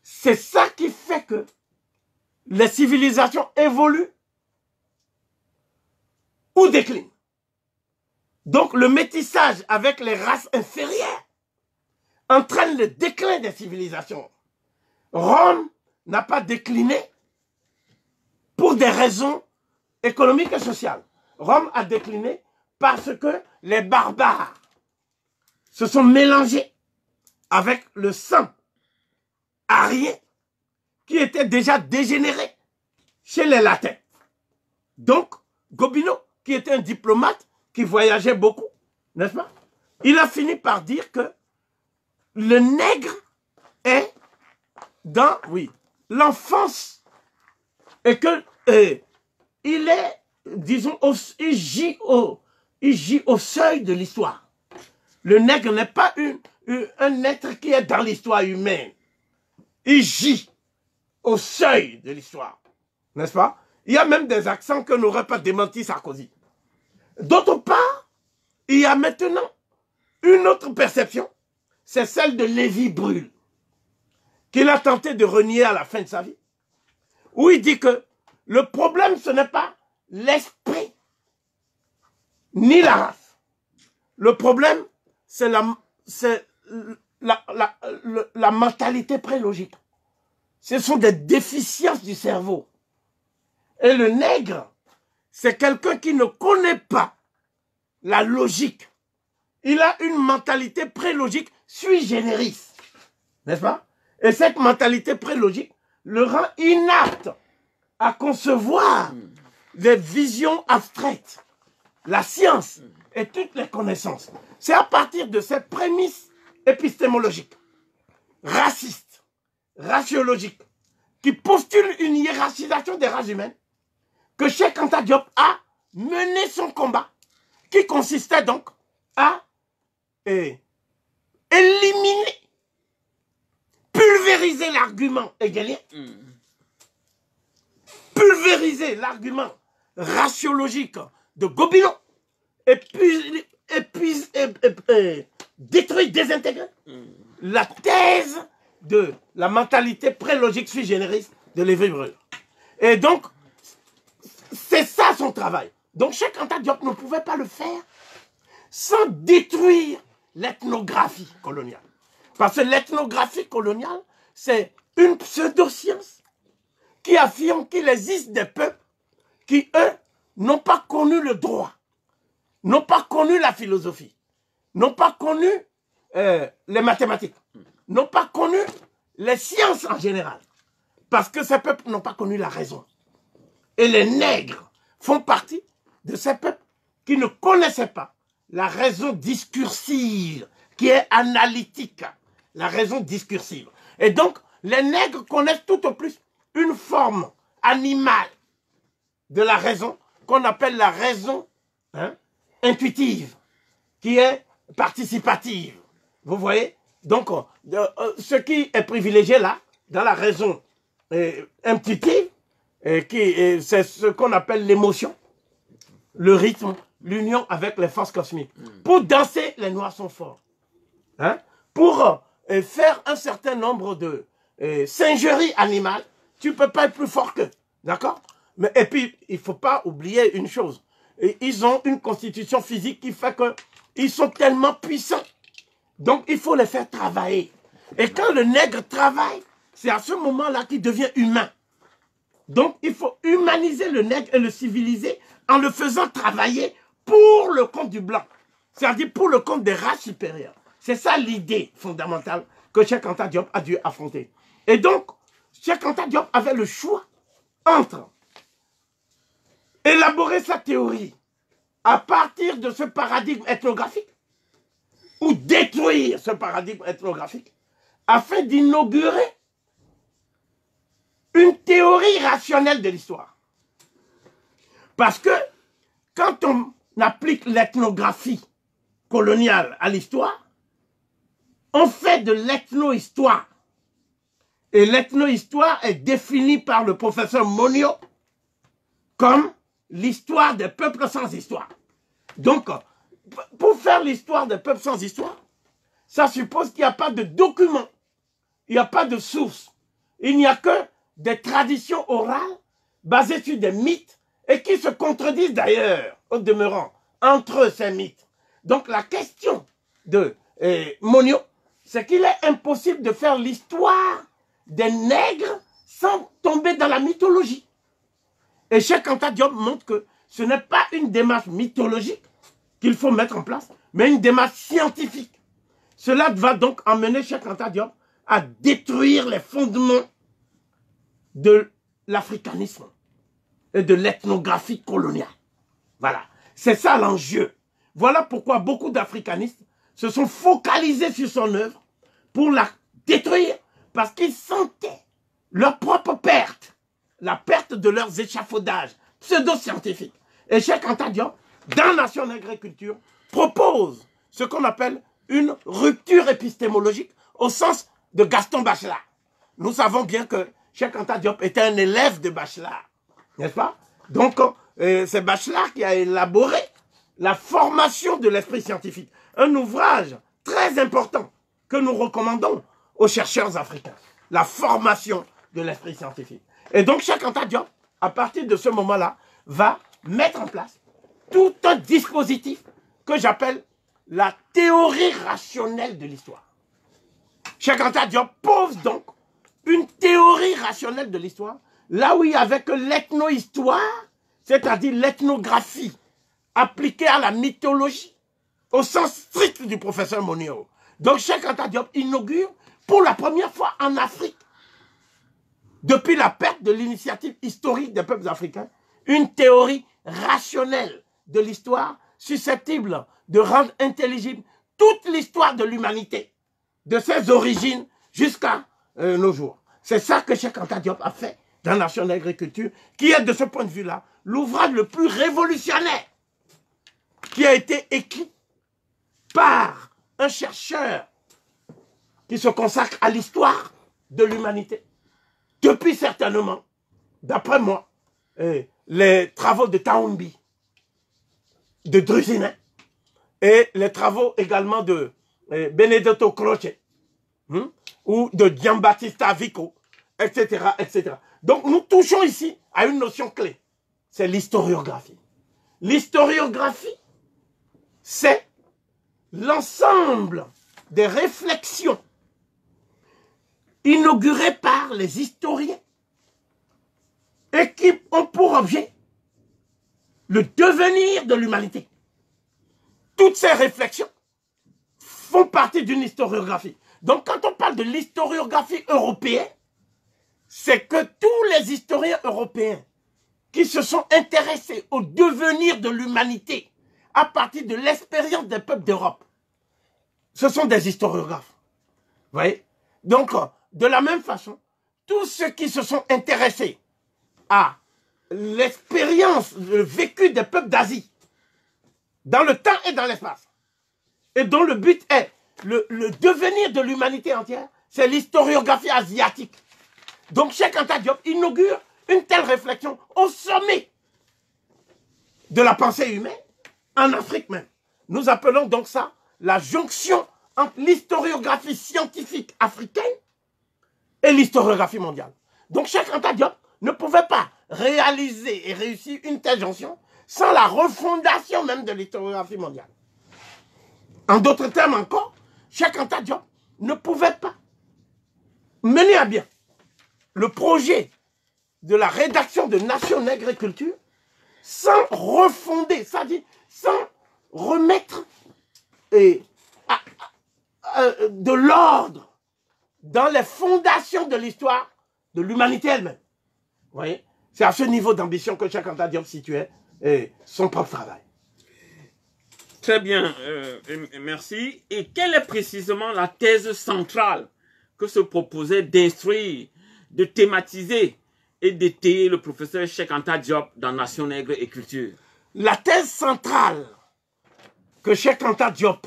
c'est ça qui fait que les civilisations évoluent ou déclinent. Donc le métissage avec les races inférieures entraîne le déclin des civilisations. Rome n'a pas décliné pour des raisons économiques et sociales. Rome a décliné parce que les barbares se sont mélangés avec le sang arien qui était déjà dégénéré chez les Latins. Donc, Gobineau, qui était un diplomate, qui voyageait beaucoup, n'est-ce pas? Il a fini par dire que le nègre est dans, l'enfance et que il est, disons, il gît au seuil de l'histoire. Le nègre n'est pas un être qui est dans l'histoire humaine. Il gît au seuil de l'histoire, n'est-ce pas? Il y a même des accents que n'aurait pas démenti Sarkozy. D'autre part, il y a maintenant une autre perception, c'est celle de Lévi-Brühl, qu'il a tenté de renier à la fin de sa vie, où il dit que le problème, ce n'est pas l'esprit, ni la race. Le problème, c'est la mentalité prélogique. Ce sont des déficiences du cerveau. Et le nègre, c'est quelqu'un qui ne connaît pas la logique. il a une mentalité prélogique sui generis. N'est-ce pas? Et cette mentalité prélogique le rend inapte à concevoir des visions abstraites, la science et toutes les connaissances. C'est à partir de ces prémices épistémologiques, racistes, raciologiques, qui postulent une hiérarchisation des races humaines, que Cheikh Anta Diop a mené son combat, qui consistait donc à éliminer, pulvériser l'argument hegelien, pulvériser l'argument raciologique de Gobineau, et puis détruire, désintégrer la thèse de la mentalité prélogique sui generis de Lévi-Brûlé. Et donc, c'est ça son travail. Donc, Cheikh Anta Diop ne pouvait pas le faire sans détruire l'ethnographie coloniale. Parce que l'ethnographie coloniale, c'est une pseudo-science qui affirme qu'il existe des peuples qui, eux, n'ont pas connu le droit, n'ont pas connu la philosophie, n'ont pas connu les mathématiques, n'ont pas connu les sciences en général. Parce que ces peuples n'ont pas connu la raison. Et les nègres font partie de ces peuples qui ne connaissaient pas la raison discursive, qui est analytique, la raison discursive. Et donc, les nègres connaissent tout au plus une forme animale de la raison qu'on appelle la raison intuitive, qui est participative. Vous voyez? Donc, ce qui est privilégié là, dans la raison intuitive, c'est ce qu'on appelle l'émotion, le rythme, l'union avec les forces cosmiques. Pour danser, les Noirs sont forts. Pour faire un certain nombre de singeries animales, tu ne peux pas être plus fort qu'eux. D'accord? Et puis, il ne faut pas oublier une chose. Ils ont une constitution physique qui fait qu'ils sont tellement puissants. Donc, il faut les faire travailler. Et quand le nègre travaille, c'est à ce moment-là qu'il devient humain. Donc, il faut humaniser le nègre et le civiliser en le faisant travailler pour le compte du blanc. C'est-à-dire pour le compte des races supérieures. C'est ça l'idée fondamentale que Cheikh Anta Diop a dû affronter. Et donc, Cheikh Anta Diop avait le choix entre élaborer sa théorie à partir de ce paradigme ethnographique ou détruire ce paradigme ethnographique afin d'inaugurer une théorie rationnelle de l'histoire. Parce que quand on applique l'ethnographie coloniale à l'histoire, on fait de l'ethno-histoire. Et l'ethno-histoire est définie par le professeur Monio comme l'histoire des peuples sans histoire. Donc, pour faire l'histoire des peuples sans histoire, ça suppose qu'il n'y a pas de documents, il n'y a pas de sources, il n'y a que des traditions orales basées sur des mythes et qui se contredisent d'ailleurs, au demeurant, entre ces mythes. Donc la question de Monio, c'est qu'il est impossible de faire l'histoire des nègres sans tomber dans la mythologie. Et Cheikh Anta Diop montre que ce n'est pas une démarche mythologique qu'il faut mettre en place, mais une démarche scientifique. Cela va donc emmener Cheikh Anta Diop à détruire les fondements de l'africanisme et de l'ethnographie coloniale. Voilà, c'est ça l'enjeu. Voilà pourquoi beaucoup d'africanistes se sont focalisés sur son œuvre pour la détruire, parce qu'ils sentaient leur propre perte, la perte de leurs échafaudages pseudo-scientifiques. Et Cheikh Anta Diop, dans Nation Nègre et Culture, propose ce qu'on appelle une rupture épistémologique au sens de Gaston Bachelard. Nous savons bien que Cheikh Anta Diop était un élève de Bachelard, n'est-ce pas? Donc, c'est Bachelard qui a élaboré la formation de l'esprit scientifique. Un ouvrage très important que nous recommandons aux chercheurs africains. La formation de l'esprit scientifique. Et donc, Cheikh Anta Diop, à partir de ce moment-là, va mettre en place tout un dispositif que j'appelle la théorie rationnelle de l'histoire. Cheikh Anta Diop pose donc une théorie rationnelle de l'histoire, là où il y avait que l'ethno-histoire, c'est-à-dire l'ethnographie, appliquée à la mythologie, au sens strict du professeur Moniro. Donc Cheikh Anta Diop inaugure pour la première fois en Afrique, depuis la perte de l'initiative historique des peuples africains, une théorie rationnelle de l'histoire susceptible de rendre intelligible toute l'histoire de l'humanité, de ses origines jusqu'à nos jours. C'est ça que Cheikh Anta Diop a fait dans Nation Nègre et Culture, qui est de ce point de vue-là l'ouvrage le plus révolutionnaire qui a été écrit par un chercheur qui se consacre à l'histoire de l'humanité. Depuis certainement, d'après moi, les travaux de Taoumbi, de Drusinet, et les travaux également de Benedetto Croce, ou de Giambattista Vico, etc., etc. Donc nous touchons ici à une notion clé, c'est l'historiographie. L'historiographie, c'est l'ensemble des réflexions inaugurées par les historiens et qui ont pour objet le devenir de l'humanité. Toutes ces réflexions font partie d'une historiographie. Donc quand on parle de l'historiographie européenne, c'est que tous les historiens européens qui se sont intéressés au devenir de l'humanité à partir de l'expérience des peuples d'Europe, ce sont des historiographes. Vous voyez? Donc, de la même façon, tous ceux qui se sont intéressés à l'expérience, le vécu des peuples d'Asie, dans le temps et dans l'espace, et dont le but est le devenir de l'humanité entière, c'est l'historiographie asiatique. Donc Cheikh Anta Diop inaugure une telle réflexion au sommet de la pensée humaine, en Afrique même. Nous appelons donc ça la jonction entre l'historiographie scientifique africaine et l'historiographie mondiale. Donc Cheikh Anta Diop ne pouvait pas réaliser et réussir une telle jonction sans la refondation même de l'historiographie mondiale. En d'autres termes encore, Cheikh Anta Diop ne pouvait pas mener à bien le projet de la rédaction de Nation Nègre et Culture sans refonder, c'est-à-dire sans remettre de l'ordre dans les fondations de l'histoire de l'humanité elle-même. Vous voyez? C'est à ce niveau d'ambition que Cheikh Anta Diop situait son propre travail. Très bien, merci. Et quelle est précisément la thèse centrale que se proposait d'instruire, de thématiser et d'étayer le professeur Cheikh Anta Diop dans Nation Nègre et Culture? La thèse centrale que Cheikh Anta Diop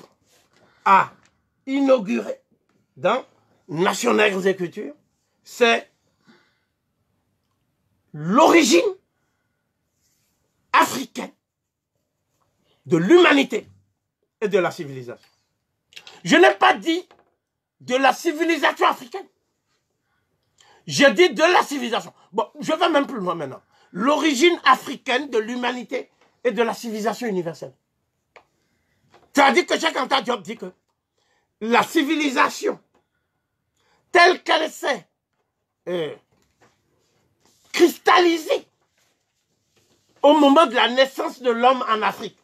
a inaugurée dans Nation Nègre et Culture, c'est l'origine africaine de l'humanité et de la civilisation. Je n'ai pas dit de la civilisation africaine. J'ai dit de la civilisation. Bon, je vais même plus loin maintenant. L'origine africaine de l'humanité et de la civilisation universelle. C'est-à-dire que Cheikh Anta Diop dit que la civilisation telle qu'elle s'est cristallisée au moment de la naissance de l'homme en Afrique,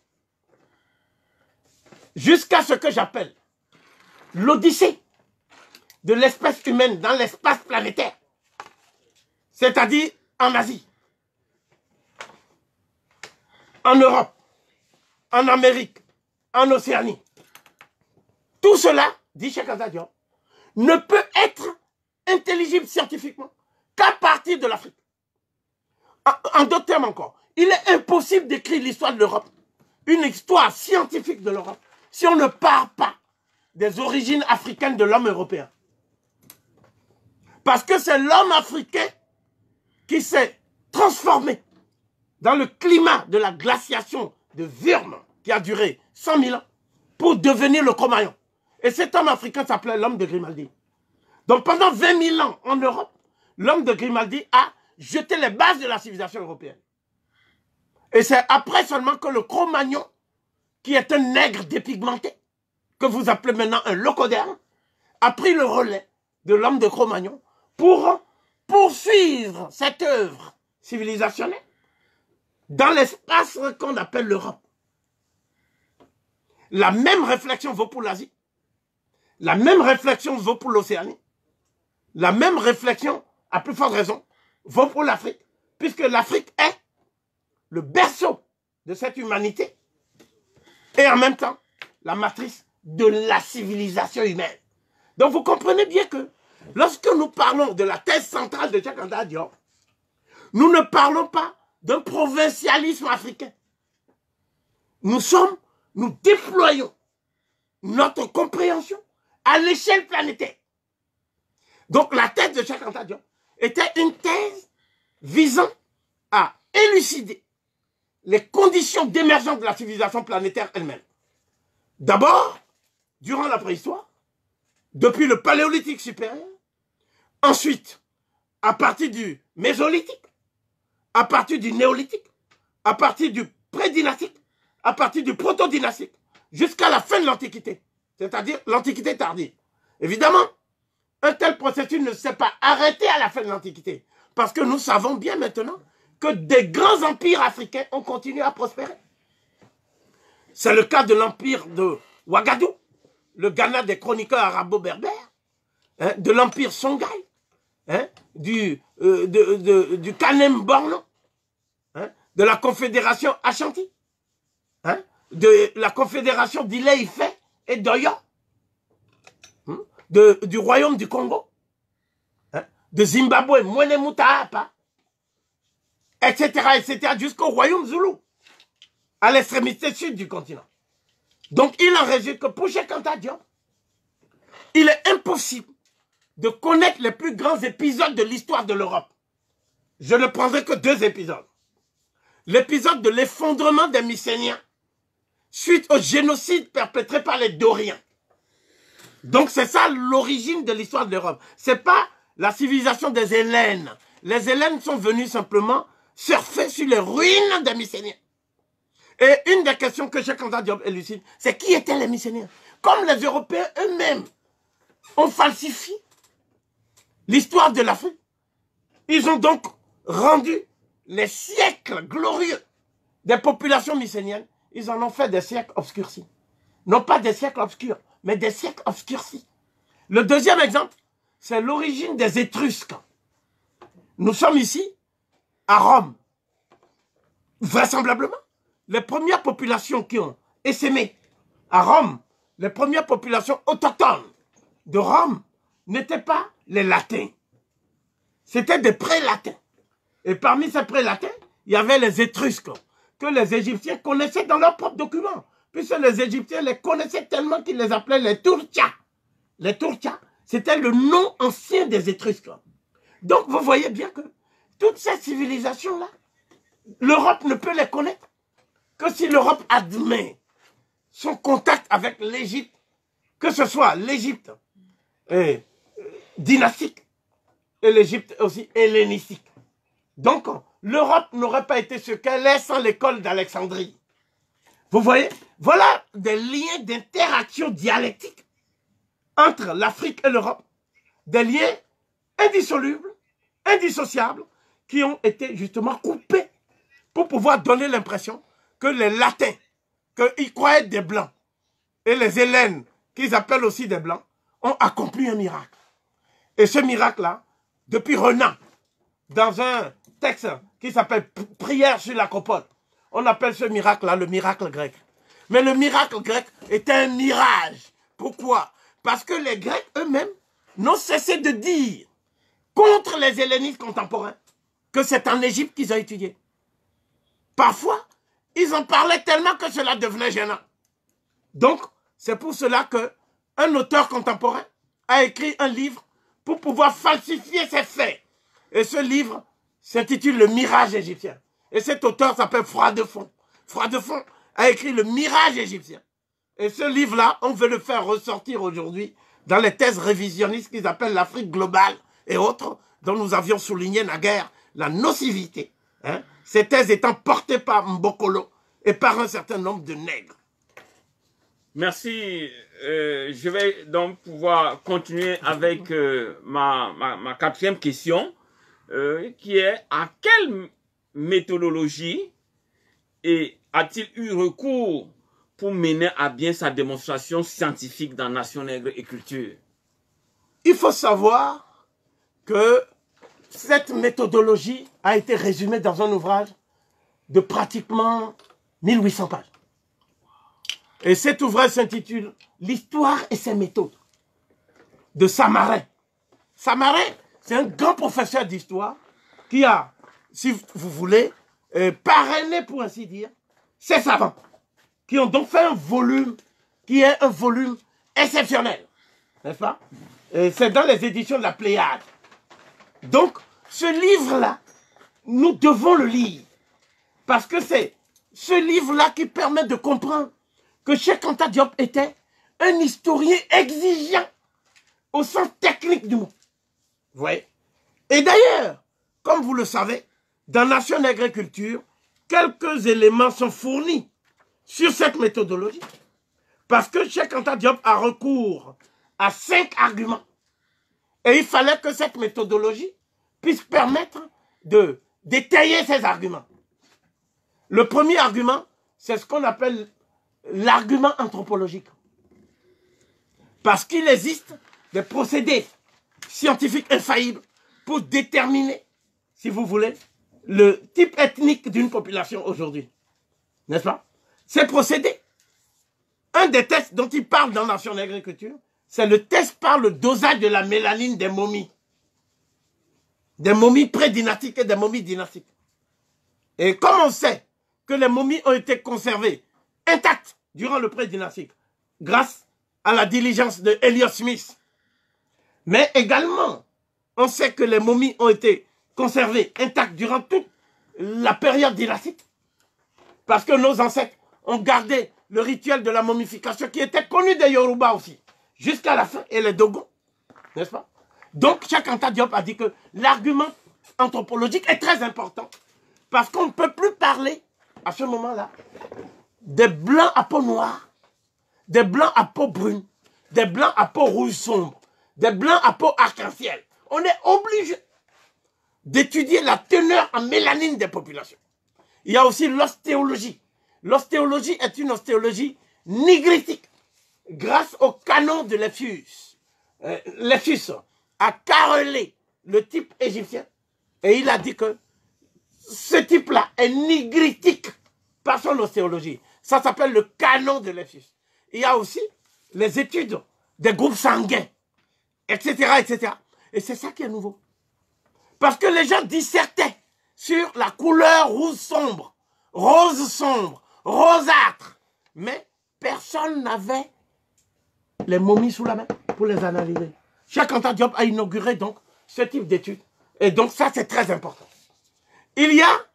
jusqu'à ce que j'appelle l'odyssée de l'espèce humaine dans l'espace planétaire, c'est-à-dire en Asie, en Europe, en Amérique, en Océanie. Tout cela, dit Cheikh Anta Diop, ne peut être intelligible scientifiquement qu'à partir de l'Afrique. En d'autres termes encore, il est impossible d'écrire l'histoire de l'Europe, une histoire scientifique de l'Europe, si on ne part pas des origines africaines de l'homme européen. Parce que c'est l'homme africain qui s'est transformé dans le climat de la glaciation de Würm, qui a duré 100 000 ans, pour devenir le Cro-Magnon. Et cet homme africain s'appelait l'homme de Grimaldi. Donc pendant 20 000 ans en Europe, l'homme de Grimaldi a jeté les bases de la civilisation européenne. Et c'est après seulement que le Cro-Magnon, qui est un nègre dépigmenté, que vous appelez maintenant un locoderne, a pris le relais de l'homme de Cro-Magnon pour poursuivre cette œuvre civilisationnelle dans l'espace qu'on appelle l'Europe. La même réflexion vaut pour l'Asie. La même réflexion vaut pour l'Océanie. La même réflexion, à plus forte raison, vaut pour l'Afrique. Puisque l'Afrique est le berceau de cette humanité et en même temps la matrice de la civilisation humaine. Donc vous comprenez bien que lorsque nous parlons de la thèse centrale de Cheikh Anta Diop, nous ne parlons pas d'un provincialisme africain. Nous déployons notre compréhension à l'échelle planétaire. Donc la thèse de Cheikh Anta Diop était une thèse visant à élucider les conditions d'émergence de la civilisation planétaire elle-même. D'abord, durant la préhistoire, depuis le paléolithique supérieur, ensuite, à partir du mésolithique, à partir du néolithique, à partir du prédynastique, à partir du protodynastique, jusqu'à la fin de l'Antiquité, c'est-à-dire l'Antiquité tardive. Évidemment, un tel processus ne s'est pas arrêté à la fin de l'Antiquité, parce que nous savons bien maintenant que des grands empires africains ont continué à prospérer. C'est le cas de l'empire de Ouagadougou, le Ghana des chroniqueurs arabo-berbères, hein, de l'empire Songhai, hein, du Kanem-Borno, hein, de la confédération Ashanti, hein, de la confédération d'Ile-Ife et d'Oyo, hein, du royaume du Congo, hein, de Zimbabwe, Mwene-Mutahapa, etc., jusqu'au royaume Zoulou, à l'extrémité sud du continent. Donc, il en résulte que pour Cheikh Anta Diop, il est impossible de connaître les plus grands épisodes de l'histoire de l'Europe. Je ne prendrai que 2 épisodes. L'épisode de l'effondrement des Mycéniens, suite au génocide perpétré par les Doriens. Donc, c'est ça l'origine de l'histoire de l'Europe. C'est pas la civilisation des Hellènes. Les Hellènes sont venus simplement surfer sur les ruines des Mycéniens. Et une des questions que Cheikh Anta Diop élucide, c'est qui étaient les Mycéniens? Comme les Européens eux-mêmes ont falsifié l'histoire de l'Afrique, ils ont donc rendu les siècles glorieux des populations mycéniennes, ils en ont fait des siècles obscurcis. Non pas des siècles obscurs, mais des siècles obscurcis. Le deuxième exemple, c'est l'origine des Étrusques. Nous sommes ici, à Rome. Vraisemblablement, les premières populations qui ont essaimé à Rome, les premières populations autochtones de Rome, n'étaient pas les Latins. C'était des pré-latins. Et parmi ces pré-latins, il y avait les Étrusques, que les Égyptiens connaissaient dans leurs propres documents. Puisque les Égyptiens les connaissaient tellement qu'ils les appelaient les Turcia. Les Turcia, c'était le nom ancien des Étrusques. Donc vous voyez bien que toutes ces civilisations-là, l'Europe ne peut les connaître que si l'Europe admet son contact avec l'Égypte, que ce soit l'Égypte dynastique et l'Égypte aussi hellénistique. Donc, l'Europe n'aurait pas été ce qu'elle est sans l'école d'Alexandrie. Vous voyez, voilà des liens d'interaction dialectique entre l'Afrique et l'Europe. Des liens indissolubles, indissociables, qui ont été justement coupés pour pouvoir donner l'impression que les Latins, qu'ils croyaient des Blancs, et les Hellènes, qu'ils appellent aussi des Blancs, ont accompli un miracle. Et ce miracle-là, depuis Renan, dans un texte qui s'appelle « Prière sur l'Acropole », on appelle ce miracle-là le miracle grec. Mais le miracle grec est un mirage. Pourquoi? Parce que les Grecs eux-mêmes n'ont cessé de dire contre les hellénistes contemporains que c'est en Égypte qu'ils ont étudié. Parfois, ils en parlaient tellement que cela devenait gênant. Donc, c'est pour cela qu'un auteur contemporain a écrit un livre pour pouvoir falsifier ces faits. Et ce livre s'intitule « Le mirage égyptien ». Et cet auteur s'appelle Froidefond. Froidefond a écrit « Le mirage égyptien ». Et ce livre-là, on veut le faire ressortir aujourd'hui dans les thèses révisionnistes qu'ils appellent l'Afrique globale et autres, dont nous avions souligné naguère la nocivité. Hein, ces thèses étant portées par Mbokolo et par un certain nombre de nègres. Merci. Je vais donc pouvoir continuer avec ma quatrième question, qui est à quelle méthodologie a-t-il eu recours pour mener à bien sa démonstration scientifique dans Nation Nègre et Culture? Il faut savoir que cette méthodologie a été résumée dans un ouvrage de pratiquement 1800 pages. Et cet ouvrage s'intitule « L'histoire et ses méthodes » de Samarin. Samarin, c'est un grand professeur d'histoire qui a, si vous voulez, parrainé, pour ainsi dire, ces savants, qui ont donc fait un volume qui est un volume exceptionnel, n'est-ce pas? C'est dans les éditions de la Pléiade. Donc, ce livre-là, nous devons le lire, parce que c'est ce livre-là qui permet de comprendre que Cheikh Anta Diop était un historien exigeant au sens technique du mot. Vous voyez? Et d'ailleurs, comme vous le savez, dans Nation Nègre et Culture, quelques éléments sont fournis sur cette méthodologie. Parce que Cheikh Anta Diop a recours à 5 arguments. Et il fallait que cette méthodologie puisse permettre de détailler ces arguments. Le premier argument, c'est ce qu'on appelle l'argument anthropologique. Parce qu'il existe des procédés scientifiques infaillibles pour déterminer, si vous voulez, le type ethnique d'une population aujourd'hui. N'est-ce pas? Ces procédés, un des tests dont il parle dans Nation Nègre et Culture, c'est le test par le dosage de la mélanine des momies. Des momies pré-dynastiques et des momies dynastiques. Et comme on sait que les momies ont été conservées intactes durant le pré-dynastique, grâce à la diligence de Elliot Smith, mais également, on sait que les momies ont été conservées intactes durant toute la période dynastique, parce que nos ancêtres ont gardé le rituel de la momification qui était connu des Yoruba aussi, jusqu'à la fin, et les Dogons, n'est-ce pas? Donc, Cheikh Anta Diop a dit que l'argument anthropologique est très important, parce qu'on ne peut plus parler, à ce moment-là, des blancs à peau noire, des blancs à peau brune, des blancs à peau rouge sombre, des blancs à peau arc-en-ciel. On est obligé d'étudier la teneur en mélanine des populations. Il y a aussi l'ostéologie. L'ostéologie est une ostéologie négritique. Grâce au canon de Léphius, Léphius a carrelé le type égyptien et il a dit que ce type-là est négritique par son ostéologie. Ça s'appelle le canon de Léphius. Il y a aussi les études des groupes sanguins, etc., etc. Et c'est ça qui est nouveau. Parce que les gens dissertaient sur la couleur rouge sombre, rosâtre. Mais personne n'avait les momies sous la main pour les analyser. Cheikh Anta Diop a inauguré donc ce type d'études. Et donc ça, c'est très important. Il y a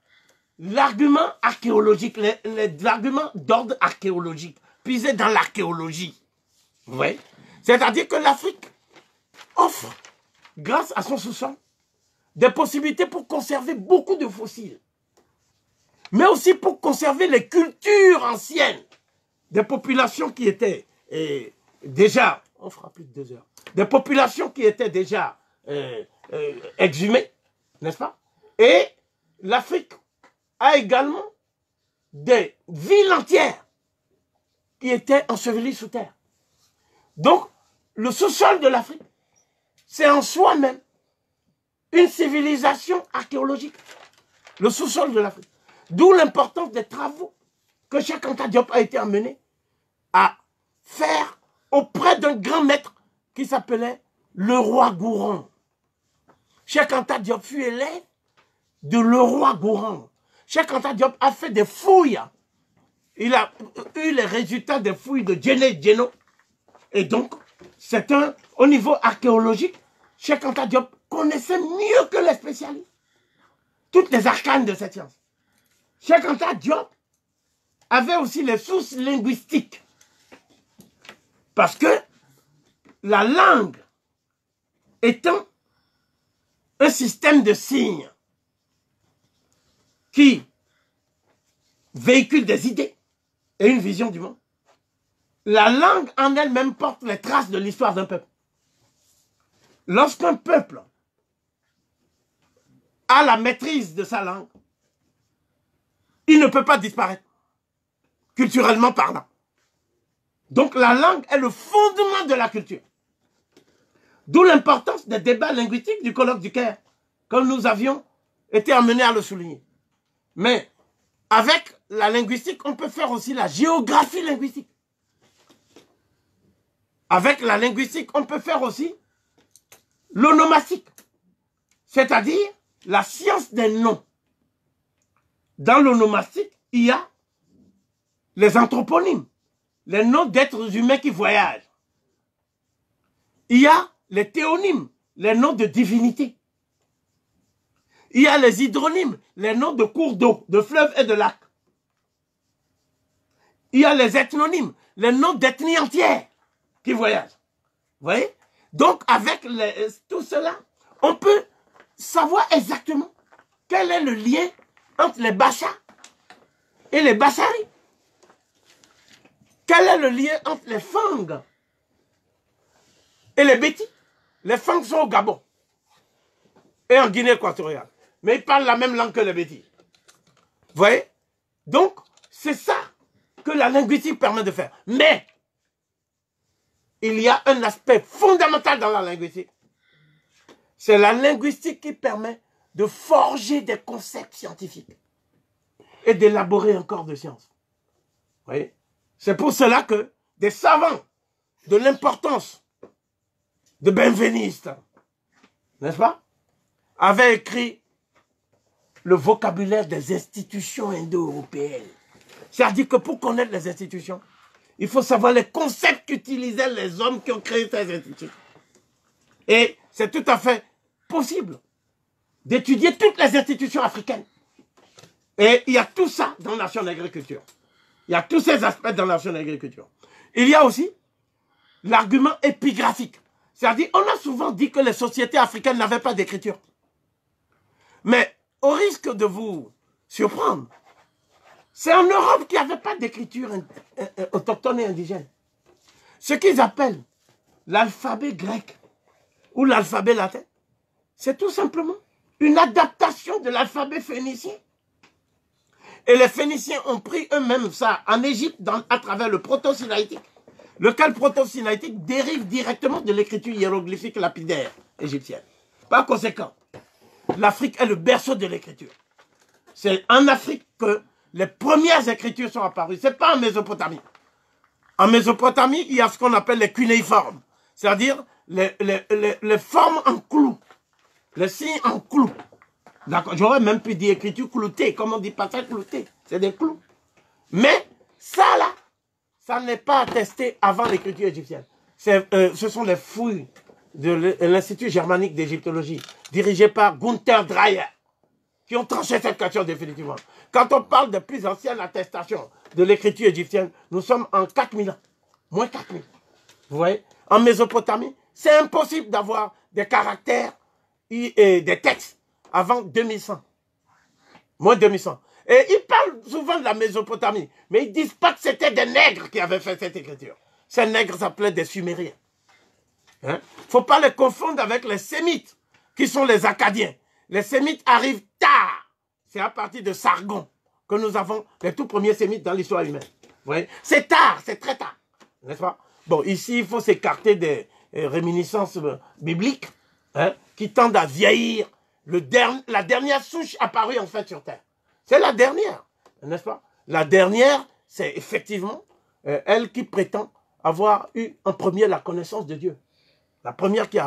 l'argument archéologique, les arguments d'ordre archéologique, puisés dans l'archéologie. Vous voyez? C'est-à-dire que l'Afrique offre, grâce à son sous-sol, des possibilités pour conserver beaucoup de fossiles. Mais aussi pour conserver les cultures anciennes des populations qui étaient déjà, on fera plus de 2 heures, des populations qui étaient déjà exhumées, n'est-ce pas? Et l'Afrique a également des villes entières qui étaient ensevelies sous terre. Donc, le sous-sol de l'Afrique, c'est en soi-même une civilisation archéologique. Le sous-sol de l'Afrique. D'où l'importance des travaux que Cheikh Anta Diop a été amené à faire auprès d'un grand maître qui s'appelait le roi Gourand. Cheikh Anta Diop fut élève de le roi Gourand. Cheikh Anta Diop a fait des fouilles. Il a eu les résultats des fouilles de Djené Djeno. Et donc, c'est au niveau archéologique, Cheikh Anta Diop connaissait mieux que les spécialistes toutes les arcanes de cette science. Cheikh Anta Diop avait aussi les sources linguistiques. Parce que la langue étant un système de signes qui véhicule des idées et une vision du monde, la langue en elle-même porte les traces de l'histoire d'un peuple. Lorsqu'un peuple a la maîtrise de sa langue, il ne peut pas disparaître, culturellement parlant. Donc la langue est le fondement de la culture. D'où l'importance des débats linguistiques du colloque du Caire, comme nous avions été amenés à le souligner. Mais avec la linguistique, on peut faire aussi la géographie linguistique. Avec la linguistique, on peut faire aussi l'onomastique, c'est-à-dire la science des noms. Dans l'onomastique, il y a les anthroponymes, les noms d'êtres humains qui voyagent. Il y a les théonymes, les noms de divinités. Il y a les hydronymes, les noms de cours d'eau, de fleuves et de lacs. Il y a les ethnonymes, les noms d'ethnies entières qui voyagent. Vous voyez? Donc, avec tout cela, on peut savoir exactement quel est le lien entre les Bachas et les Bacharis. Quel est le lien entre les Fang et les Bétis? Les Fang sont au Gabon et en Guinée équatoriale. Mais ils parlent la même langue que les Bétis. Vous voyez? Donc, c'est ça que la linguistique permet de faire. Mais, il y a un aspect fondamental dans la linguistique. C'est la linguistique qui permet de forger des concepts scientifiques et d'élaborer un corps de science. Vous voyez? C'est pour cela que des savants de l'importance de Benveniste, n'est-ce pas, avaient écrit le vocabulaire des institutions indo-européennes. C'est-à-dire que pour connaître les institutions, il faut savoir les concepts qu'utilisaient les hommes qui ont créé ces institutions. Et c'est tout à fait possible d'étudier toutes les institutions africaines. Et il y a tout ça dans Nation d'agriculture. Il y a tous ces aspects dans Nation d'agriculture. Il y a aussi l'argument épigraphique. C'est-à-dire, on a souvent dit que les sociétés africaines n'avaient pas d'écriture. Mais, au risque de vous surprendre, c'est en Europe qu'il n'y avait pas d'écriture autochtone et indigène. Ce qu'ils appellent l'alphabet grec ou l'alphabet latin, c'est tout simplement une adaptation de l'alphabet phénicien. Et les Phéniciens ont pris eux-mêmes ça en Égypte à travers le proto-sinaïtique. Lequel proto-sinaïtique dérive directement de l'écriture hiéroglyphique lapidaire égyptienne. Par conséquent, l'Afrique est le berceau de l'écriture. C'est en Afrique que les premières écritures sont apparues. Ce n'est pas en Mésopotamie. En Mésopotamie, il y a ce qu'on appelle les cunéiformes. C'est-à-dire les formes en clou. Les signes en clou. D'accord. J'aurais même pu dire écriture cloutée, comme on dit passage clouté. C'est des clous. Mais ça là, ça n'est pas attesté avant l'écriture égyptienne. Ce sont les fouilles de l'Institut germanique d'égyptologie, dirigé par Gunther Dreyer, qui ont tranché cette question définitivement. Quand on parle de plus ancienne attestation de l'écriture égyptienne, nous sommes en 4000 ans. Moins 4000. Vous voyez? En Mésopotamie, c'est impossible d'avoir des caractères et des textes avant 2100. Moins 2100. Et ils parlent souvent de la Mésopotamie, mais ils ne disent pas que c'était des nègres qui avaient fait cette écriture. Ces nègres s'appelaient des Sumériens. Il ne faut pas les confondre avec les Sémites, qui sont les Akkadiens. Les Sémites arrivent tard. C'est à partir de Sargon que nous avons les tout premiers Sémites dans l'histoire humaine. Vous voyez? C'est tard, c'est très tard. N'est-ce pas? Bon, ici, il faut s'écarter des réminiscences bibliques qui tendent à vieillir la dernière souche apparue en fait sur Terre. C'est la dernière, n'est-ce pas? La dernière, c'est effectivement elle qui prétend avoir eu en premier la connaissance de Dieu. La dernière qui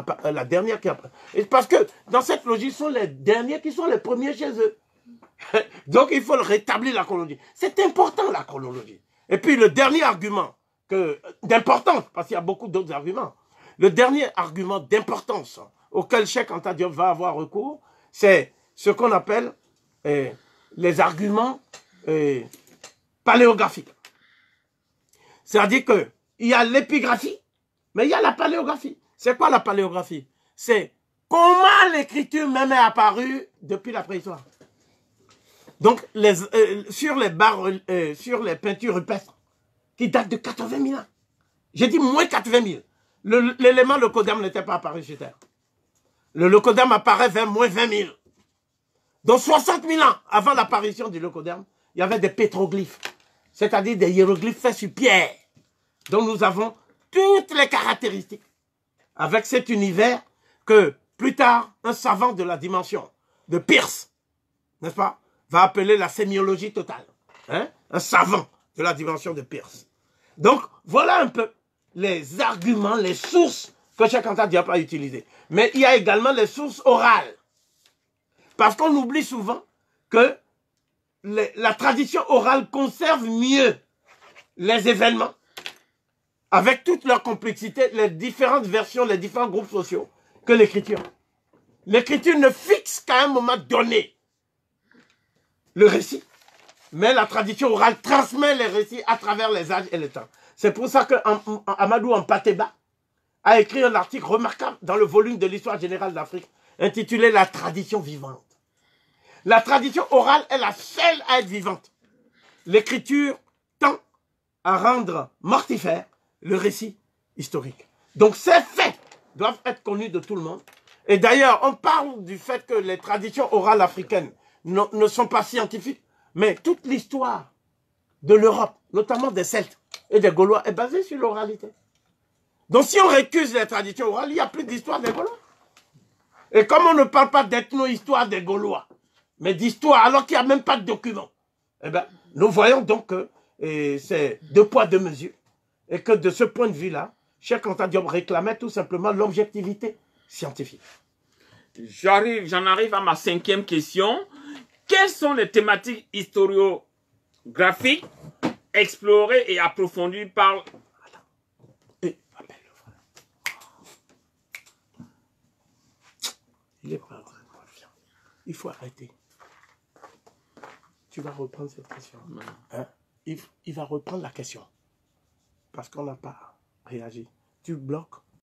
apparaît. Et parce que dans cette logique, ce sont les derniers qui sont les premiers chez eux. Donc il faut rétablir la chronologie. C'est important la chronologie. Et puis le dernier argument d'importance, parce qu'il y a beaucoup d'autres arguments, le dernier argument d'importance auquel Cheikh Anta Diop va avoir recours, c'est ce qu'on appelle les arguments paléographiques. C'est-à-dire qu'il y a l'épigraphie, mais il y a la paléographie. C'est quoi la paléographie? C'est comment l'écriture même est apparue depuis la préhistoire. Donc, sur les peintures rupestres, qui datent de 80 000 ans. J'ai dit moins 80 000. L'élément leucoderme n'était pas apparu sur Terre. Le leucoderme apparaît vers moins 20 000. Donc 60 000 ans avant l'apparition du leucoderme, il y avait des pétroglyphes, c'est-à-dire des hiéroglyphes faits sur pierre. dont nous avons toutes les caractéristiques, avec cet univers que plus tard, un savant de la dimension de Peirce, n'est-ce pas, va appeler la sémiologie totale. Hein? Un savant de la dimension de Peirce. Donc, voilà un peu les arguments, les sources que Cheikh Anta Diop a utilisées. Mais il y a également les sources orales. Parce qu'on oublie souvent que la tradition orale conserve mieux les événements, avec toute leur complexité, les différentes versions, les différents groupes sociaux, que l'écriture. L'écriture ne fixe qu'à un moment donné le récit, mais la tradition orale transmet les récits à travers les âges et le temps. C'est pour ça que Amadou Ampateba a écrit un article remarquable dans le volume de l'histoire générale d'Afrique, intitulé « La tradition vivante ». La tradition orale est la seule à être vivante. L'écriture tend à rendre mortifère le récit historique. Donc ces faits doivent être connus de tout le monde. Et d'ailleurs, on parle du fait que les traditions orales africaines ne sont pas scientifiques, mais toute l'histoire de l'Europe, notamment des Celtes et des Gaulois, est basée sur l'oralité. Donc si on récuse les traditions orales, il n'y a plus d'histoire des Gaulois. Et comme on ne parle pas d'ethno-histoire des Gaulois, mais d'histoire alors qu'il n'y a même pas de document, eh ben, nous voyons donc que c'est deux poids, deux mesures. Et que de ce point de vue-là, Cheikh Anta Diop réclamait tout simplement l'objectivité scientifique. J'en arrive à ma 5e question. Quelles sont les thématiques historiographiques explorées et approfondies par... Il est pas en train de revenir. Il faut arrêter. Tu vas reprendre cette question. Hein? Il va reprendre la question. Parce qu'on n'a pas réagi. Tu bloques.